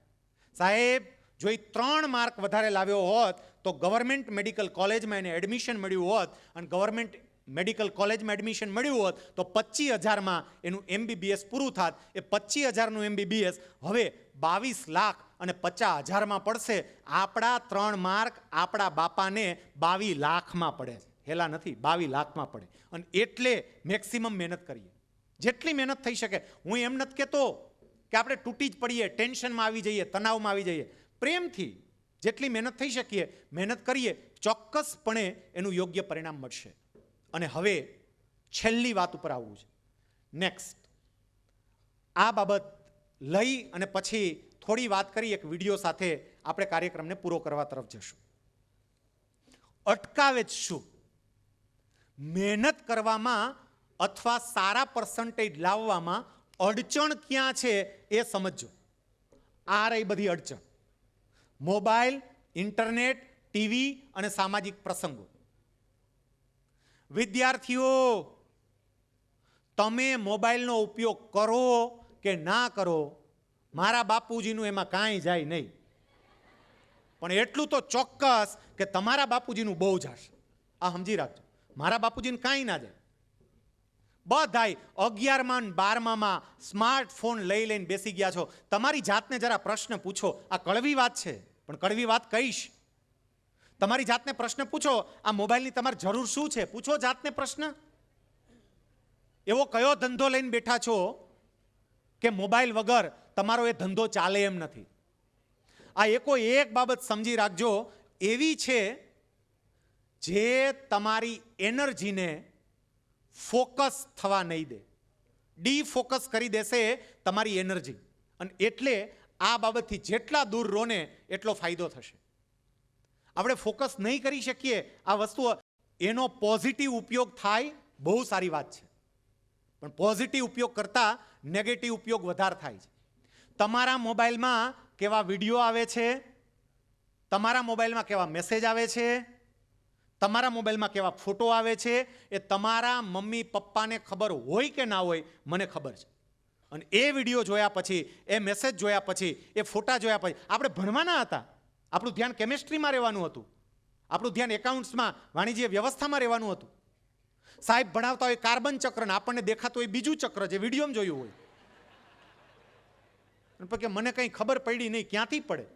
સાહેબ જો એ 3 માર્ક વધારે લાવ્યો હોત તો ગવર્મેન્ટ મેડિકલ કોલેજમાં એને એડમિશન મળ્યું હોત, અને ગવર્મેન્ટ મેડિકલ કોલેજમાં એડમિશન મળ્યું હોત તો 25,000માં એનું MBBS પૂરું થાત. એ 25,000નું MBBS હવે 22,50,000માં પડશે. આપણા 3 માર્ક આપણા બાપાને 22 લાખમાં પડે છે. હેલા નથી, 22 લાખમાં પડે. અને એટલે મેક્સિમમ મહેનત કરીએ, જેટલી મહેનત થઈ શકે. હું એમ નથી કહેતો કે આપણે તૂટી જ પડીએ, ટેન્શનમાં આવી જઈએ, તણાવમાં આવી જઈએ. પ્રેમથી જેટલી મહેનત થઈ શકીએ મહેનત કરીએ, ચોક્કસપણે એનું યોગ્ય પરિણામ મળશે. અને હવે છેલ્લી વાત ઉપર આવવું છે. નેક્સ્ટ આ બાબત લઈ અને પછી થોડી વાત કરી એક વિડીયો સાથે આપણે કાર્યક્રમને પૂરો કરવા તરફ જશું. અટકાવે જ શું? મહેનત કરવામાં અથવા સારા પર્સન્ટેજ લાવવામાં અડચણ ક્યાં છે એ સમજો. આ રહી બધી અડચણ. મોબાઈલ, ઇન્ટરનેટ, ટીવી અને સામાજિક પ્રસંગો. વિદ્યાર્થીઓ, તમે મોબાઈલનો ઉપયોગ કરો કે ના કરો, મારા બાપુજીનું એમાં કાંઈ જાય નહીં. પણ એટલું તો ચોક્કસ કે તમારા બાપુજીનું બહુ જશે. આ સમજી રાખજો, મારા બાપુજીને કાંઈ ના જાય. બધાય 11મા ને 12મામાં સ્માર્ટફોન લઈને બેસી ગયા છો. તમારી જાતને જરા પ્રશ્ન પૂછો. આ કડવી વાત છે પણ કડવી વાત કહીશ. તમારી જાતને પ્રશ્ન પૂછો, આ મોબાઈલની તમારી જરૂર શું છે? પૂછો જાતને પ્રશ્ન. એવો કયો ધંધો લઈને બેઠા છો કે મોબાઈલ વગર તમારો એ ધંધો ચાલે એમ નથી? આ એક બાબત સમજી રાખજો, એવી છે જે તમારી એનર્જીને ફોકસ થવા નહીં દે, ડીફોકસ કરી દેશે તમારી એનર્જી. અને એટલે આ બાબતથી જેટલા દૂર રહો ને એટલો ફાયદો થશે. આપણે ફોકસ નહીં કરી શકીએ આ વસ્તુ, એનો પોઝિટિવ ઉપયોગ થાય બહુ સારી વાત છે, પણ પોઝિટિવ ઉપયોગ કરતાં નેગેટિવ ઉપયોગ વધારે થાય છે. તમારા મોબાઈલમાં કેવા વિડીયો આવે છે, તમારા મોબાઈલમાં કેવા મેસેજ આવે છે, તમારા મોબાઈલમાં કેવા ફોટો આવે છે, એ તમારા મમ્મી પપ્પાને ખબર હોય કે ના હોય, મને ખબર છે. અને એ વિડીયો જોયા પછી, એ મેસેજ જોયા પછી, એ ફોટા જોયા પછી આપણે ભણવાના હતા. આપણું ધ્યાન કેમિસ્ટ્રીમાં રહેવાનું હતું, આપણું ધ્યાન એકાઉન્ટ્સમાં, વાણિજ્ય વ્યવસ્થામાં રહેવાનું હતું. સાહેબ ભણાવતા હોય કાર્બન ચક્ર, ને આપણને દેખાતું હોય બીજું ચક્ર જે વિડીયોમાં જોયું હોય. કે મને કંઈ ખબર પડી નહીં, ક્યાંથી પડે?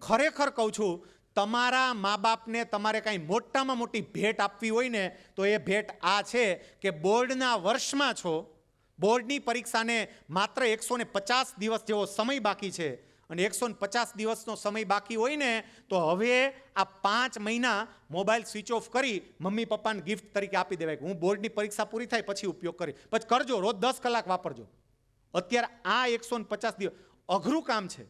ખરેખર કહું છું, તમારા મા બાપને તમારે કાંઈ મોટામાં મોટી ભેટ આપવી હોય ને તો એ ભેટ આ છે કે બોર્ડના વર્ષમાં છો, બોર્ડની પરીક્ષાને માત્ર 150 દિવસ જેવો સમય બાકી છે. અને 150 દિવસનો સમય બાકી હોય ને તો હવે આ 5 મહિના મોબાઈલ સ્વિચ ઓફ કરી મમ્મી પપ્પાને ગિફ્ટ તરીકે આપી દેવાય. હું બોર્ડની પરીક્ષા પૂરી થાય પછી ઉપયોગ કરી, પછી કરજો, રોજ 10 કલાક વાપરજો. અત્યારે આ 150 દિવસ અઘરું કામ છે,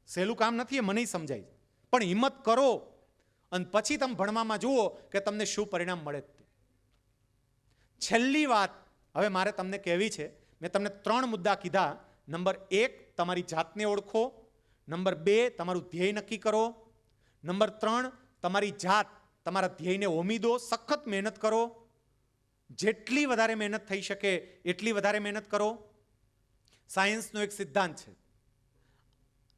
સહેલું કામ નથી, એ મને સમજાય. પણ હિંમત કરો અને પછી તમે ભણવામાં જુઓ કે તમને શું પરિણામ મળે. છેલ્લી વાત હવે મારે તમને કહેવી છે. મેં તમને 3 મુદ્દા કીધા. નંબર 1, તમારી જાતને ઓળખો. નંબર 2, તમારું ધ્યેય નક્કી કરો. નંબર 3, તમારી જાત તમારા ધ્યેયને હોમી દો, સખત મહેનત કરો. જેટલી વધારે મહેનત થઈ શકે એટલી વધારે મહેનત કરો. સાયન્સનો એક સિદ્ધાંત છે,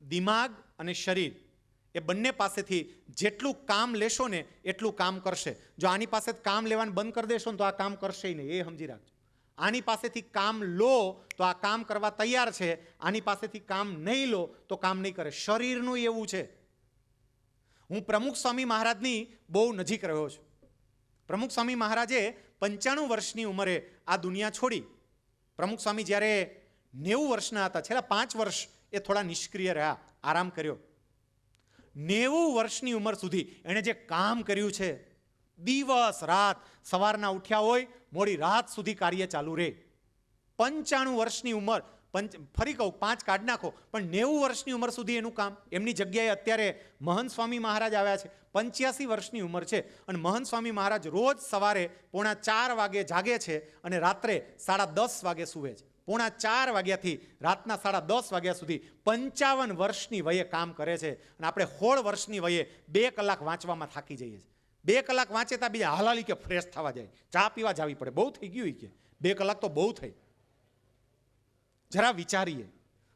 દિમાગ અને શરીર એ બંને પાસેથી જેટલું કામ લેશો ને એટલું કામ કરશે. જો આની પાસે કામ લેવાનું બંધ કરી દેશો ને તો આ કામ કરશે નહીં, એ સમજી રાખજો. આની પાસેથી કામ લો તો આ કામ કરવા તૈયાર છે, આની પાસેથી કામ નહીં લો તો કામ નહીં કરે. શરીરનું એવું છે. હું પ્રમુખ સ્વામી મહારાજની બહુ નજીક રહ્યો છું. પ્રમુખ સ્વામી મહારાજે 95 વર્ષની ઉંમરે આ દુનિયા છોડી. પ્રમુખ સ્વામી જ્યારે 90 વર્ષના હતા, છેલ્લા 5 વર્ષ એ થોડા નિષ્ક્રિય રહ્યા, આરામ કર્યો. 90 વર્ષની ઉંમર સુધી એણે જે કામ કર્યું છે, દિવસ રાત, સવારના ઉઠ્યા હોય મોડી રાત સુધી કાર્ય ચાલુ રહે. 95 વર્ષની ઉંમર, ફરી કહું 5 કાઢ નાખો, પણ 90 વર્ષની ઉંમર સુધી એનું કામ. એમની જગ્યાએ અત્યારે મહંત સ્વામી મહારાજ આવ્યા છે, 85 વર્ષની ઉંમર છે, અને મહંત સ્વામી મહારાજ રોજ સવારે 3:45 વાગે જાગે છે અને રાત્રે 10:30 વાગે સૂવે છે. 3:45 વાગ્યાથી રાતના 10:30 વાગ્યા સુધી 55 વર્ષની વયે કામ કરે છે. અને આપણે 16 વર્ષની વયે 2 કલાક વાંચવામાં થાકી જઈએ છીએ. 2 કલાક વાંચે ત્યાં બીજા હાલાલી કે ફ્રેશ થવા જાય, ચા પીવા જવી પડે, બહુ થઈ ગયું કે 2 કલાક તો બહુ થઈ. જરા વિચારીએ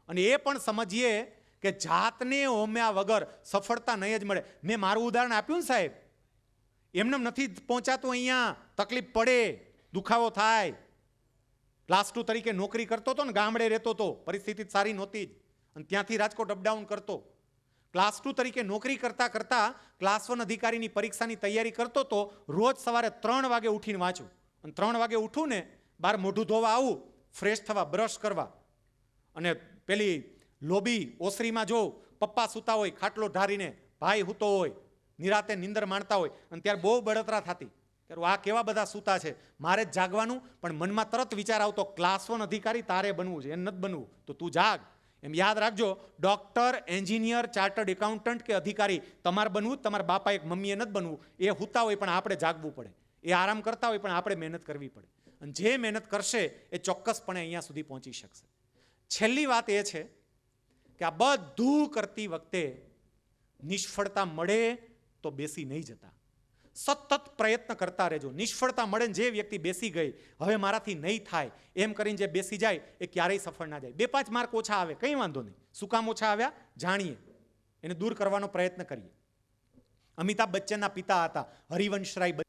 અને એ પણ સમજીએ કે જાતને હોમ્યા વગર સફળતા નહીં જ મળે. મેં મારું ઉદાહરણ આપ્યું ને સાહેબ, એમને નથી પહોંચાતું, અહીંયા તકલીફ પડે, દુખાવો થાય. ક્લાસ 2 તરીકે નોકરી કરતો હતો ને, ગામડે રહેતો હતો, પરિસ્થિતિ સારી નહોતી જ, અને ત્યાંથી રાજકોટ અપડાઉન કરતો. ક્લાસ 2 તરીકે નોકરી કરતા કરતા ક્લાસ 1 અધિકારીની પરીક્ષાની તૈયારી કરતો હતો. રોજ સવારે 3 વાગે ઉઠીને વાંચું, અને 3 વાગે ઉઠું ને, બહાર મોઢું ધોવા આવું, ફ્રેશ થવા, બ્રશ કરવા, અને પેલી લોબી ઓસરીમાં જોઉં, પપ્પા સૂતા હોય ખાટલો ઢારીને, ભાઈ સૂતો હોય, નિરાતે નિંદર માણતા હોય, અને ત્યારે બહુ બળતરા થતી કે આ કેવા બધા સૂતા છે, મારે જ જાગવાનું. પણ મનમાં તરત વિચાર આવતો, ક્લાસ 1 અધિકારી તારે બનવું છે, એને નથી બનવું, તો તું જાગ. એમ યાદ રાખજો, ડોક્ટર, એન્જિનિયર, ચાર્ટર્ડ એકાઉન્ટન્ટ કે અધિકારી તમારે બનવું, તમારા બાપા એક મમ્મીએ નથી બનવું. એ સૂતા હોય પણ આપણે જાગવું પડે, એ આરામ કરતા હોય પણ આપણે મહેનત કરવી પડે. અને જે મહેનત કરશે એ ચોક્કસપણે અહીંયા સુધી પહોંચી શકશે. છેલ્લી વાત એ છે કે આ બધું કરતી વખતે નિષ્ફળતા મળે તો બેસી નહીં જતા, સતત પ્રયત્ન કરતા રહેજો. નિષ્ફળતા મળે ને જે વ્યક્તિ બેસી ગઈ, હવે મારાથી નહીં થાય એમ કરીને જે બેસી જાય એ ક્યારેય સફળ ના જાય. 2-5 માર્ક ઓછા આવે, કંઈ વાંધો નહીં. શું કામ ઓછા આવ્યા જાણીએ, એને દૂર કરવાનો પ્રયત્ન કરીએ. અમિતાભ બચ્ચનના પિતા હતા હરિવંશરાય.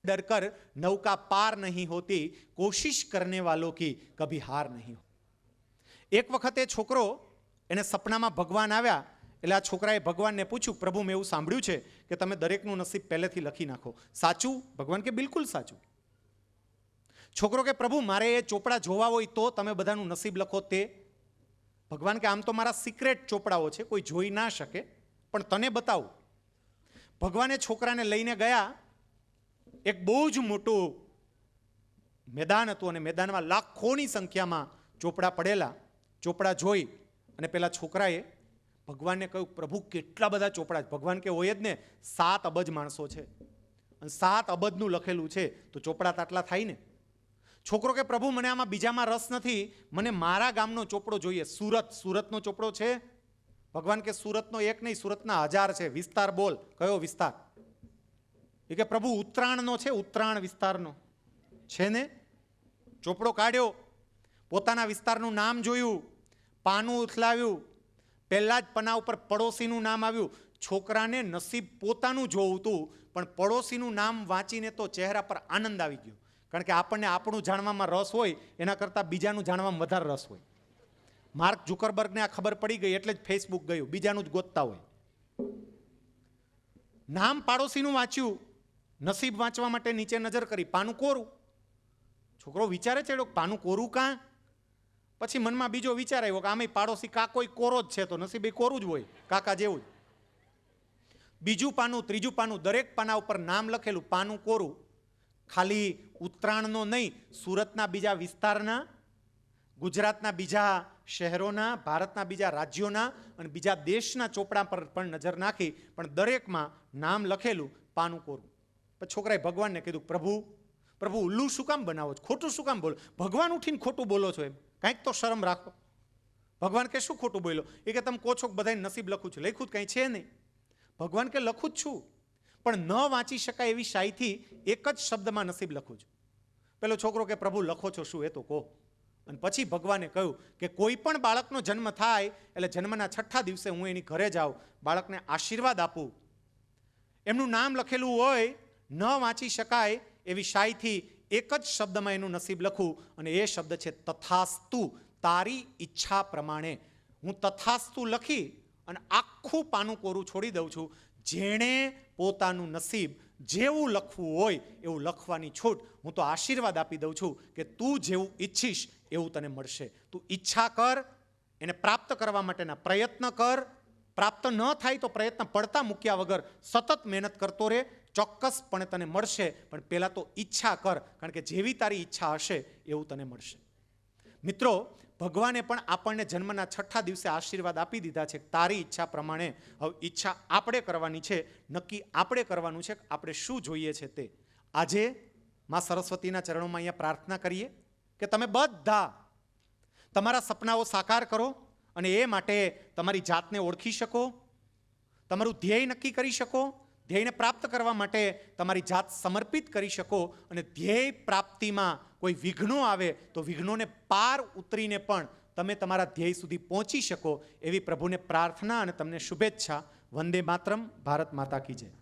डर कर नौका पार नहीं होती, कोशिश करने वालों की कभी हार नहीं होती. એક વખતે છોકરો, એને સપનામાં ભગવાન આવ્યા, એટલે આ છોકરાએ ભગવાનને પૂછ્યું, પ્રભુ મેં એવું સાંભળ્યું છે કે તમે દરેકનું નસીબ પહેલેથી લખી નાખો, સાચું? ભગવાન કે બિલકુલ સાચું. છોકરો કે પ્રભુ મારે એ ચોપડા જોવા હોય તો તમે બધાનું નસીબ લખો તે? ભગવાન કે આમ તો મારા સિક્રેટ ચોપડાઓ છે, કોઈ જોઈ ના શકે, પણ તને બતાવું. ભગવાને છોકરાને લઈને ગયા. એક બહુ જ મોટું મેદાન હતું અને મેદાનમાં લાખોની સંખ્યામાં ચોપડા પડેલા. ચોપડા જોઈ અને પેલા છોકરાએ ભગવાનને કહ્યું, પ્રભુ કેટલા બધા ચોપડા. ભગવાન કે હોય જ ને, 7 અબજ માણસો છે અને 7 અબજનું લખેલું છે, તો ચોપડા તો આટલા થાય ને. છોકરો કે પ્રભુ મને આમાં બીજામાં રસ નથી, મને મારા ગામનો ચોપડો જોઈએ, સુરતનો ચોપડો છે? ભગવાન કે સુરતનો એક નહીં, સુરતના 1000 છે. વિસ્તાર બોલ, કયો વિસ્તાર? એ કે પ્રભુ ઉત્તરાયણનો છે, ઉત્તરાયણ વિસ્તારનો છે ને. ચોપડો કાઢ્યો, પોતાના વિસ્તારનું નામ જોયું, પાનું ઉથલાવ્યું, પહેલા જ પના ઉપર પડોશીનું નામ આવ્યું. છોકરાને નસીબ પોતાનું જોવું હતું, પણ પડોશીનું નામ વાંચીને તો ચહેરા પર આનંદ આવી ગયો. કારણ કે આપણને આપણું જાણવામાં રસ હોય એના કરતાં બીજાનું જાણવામાં વધારે રસ હોય. માર્ક ઝુકરબર્ગને આ ખબર પડી ગઈ એટલે જ ફેસબુક ગયું, બીજાનું જ ગોતતા હોય. નામ પાડોશીનું વાંચ્યું, નસીબ વાંચવા માટે નીચે નજર કરી, પાનું કોરું. છોકરો વિચારે છે પાનું કોરું કાં? પછી મનમાં બીજો વિચાર આવ્યો કે આમે પાડોશી કાકોય કોરો જ છે, તો નસીબ એ કોરું જ હોય, કાકા જેવું જ. બીજું પાનું, ત્રીજું પાનું, દરેક પાના ઉપર નામ લખેલું, પાનું કોરું. ખાલી ઉત્તરાયણનો નહીં, સુરતના બીજા વિસ્તારના, ગુજરાતના બીજા શહેરોના, ભારતના બીજા રાજ્યોના અને બીજા દેશના ચોપડા પર પણ નજર નાખી, પણ દરેકમાં નામ લખેલું, પાનું કોરું. પછી છોકરાએ ભગવાનને કીધું, પ્રભુ ઉલ્લુ શું કામ બનાવો છો? ખોટું શું કામ બોલો? ભગવાન ઉઠીને ખોટું બોલો છો, એમ કાંઈક તો શરમ રાખો. ભગવાન કે શું ખોટું બોલ્યો? એ કે તમે કહો છો કે બધાને નસીબ લખું છું, લખ્યું જ કંઈ છે નહીં. ભગવાન કે લખું જ છું, પણ ન વાંચી શકાય એવી શાહીથી એક જ શબ્દમાં નસીબ લખું છું. પેલો છોકરો કે પ્રભુ લખો છો શું, એ તો કહો. અને પછી ભગવાને કહ્યું કે કોઈ પણ બાળકનો જન્મ થાય એટલે જન્મના 6ઠ્ઠા દિવસે હું એની ઘરે જાઉં, બાળકને આશીર્વાદ આપું. એમનું નામ લખેલું હોય, ન વાંચી શકાય એવી શાહીથી એક જ શબ્દમાં એનું નસીબ લખું, અને એ શબ્દ છે તથાસ્તુ, તારી ઈચ્છા પ્રમાણે. હું તથાસ્તુ લખી અને આખું પાનું કોરું છોડી દઉં છું. જેણે પોતાનું નસીબ જેવું લખવું હોય એવું લખવાની છૂટ. હું તો આશીર્વાદ આપી દઉં છું કે તું જેવું ઈચ્છીશ એવું તને મળશે. તું ઈચ્છા કર, એને પ્રાપ્ત કરવા માટેના પ્રયત્ન કર. પ્રાપ્ત ન થાય તો પ્રયત્ન પડતા મૂક્યા વગર સતત મહેનત કરતો રહે. ચોક્કસપણે તને મળશે, પણ પહેલાં તો ઈચ્છા કર, કારણ કે જેવી તારી ઈચ્છા હશે એવું તને મળશે. મિત્રો, ભગવાને પણ આપણને જન્મના 6ઠ્ઠા દિવસે આશીર્વાદ આપી દીધા છે. તારી ઈચ્છા પ્રમાણે હવે ઈચ્છા આપણે કરવાની છે. નક્કી આપણે કરવાનું છે કે આપણે શું જોઈએ છે તે. આજે માં સરસ્વતીના ચરણોમાં અહીંયા પ્રાર્થના કરીએ કે તમે બધા તમારા સપનાઓ સાકાર કરો અને એ માટે તમારી જાતને ઓળખી શકો, તમારું ધ્યેય નક્કી કરી શકો, ધ્યેયને પ્રાપ્ત કરવા માટે તમારી જાત સમર્પિત કરી શકો અને ધ્યેય પ્રાપ્તિમાં કોઈ વિઘ્નો આવે તો વિઘ્નોને પાર ઉતરીને પણ તમે તમારા ધ્યેય સુધી પહોંચી શકો એવી પ્રભુને પ્રાર્થના અને તમને શુભેચ્છા. વંદે માતરમ. ભારત માતા કી જય.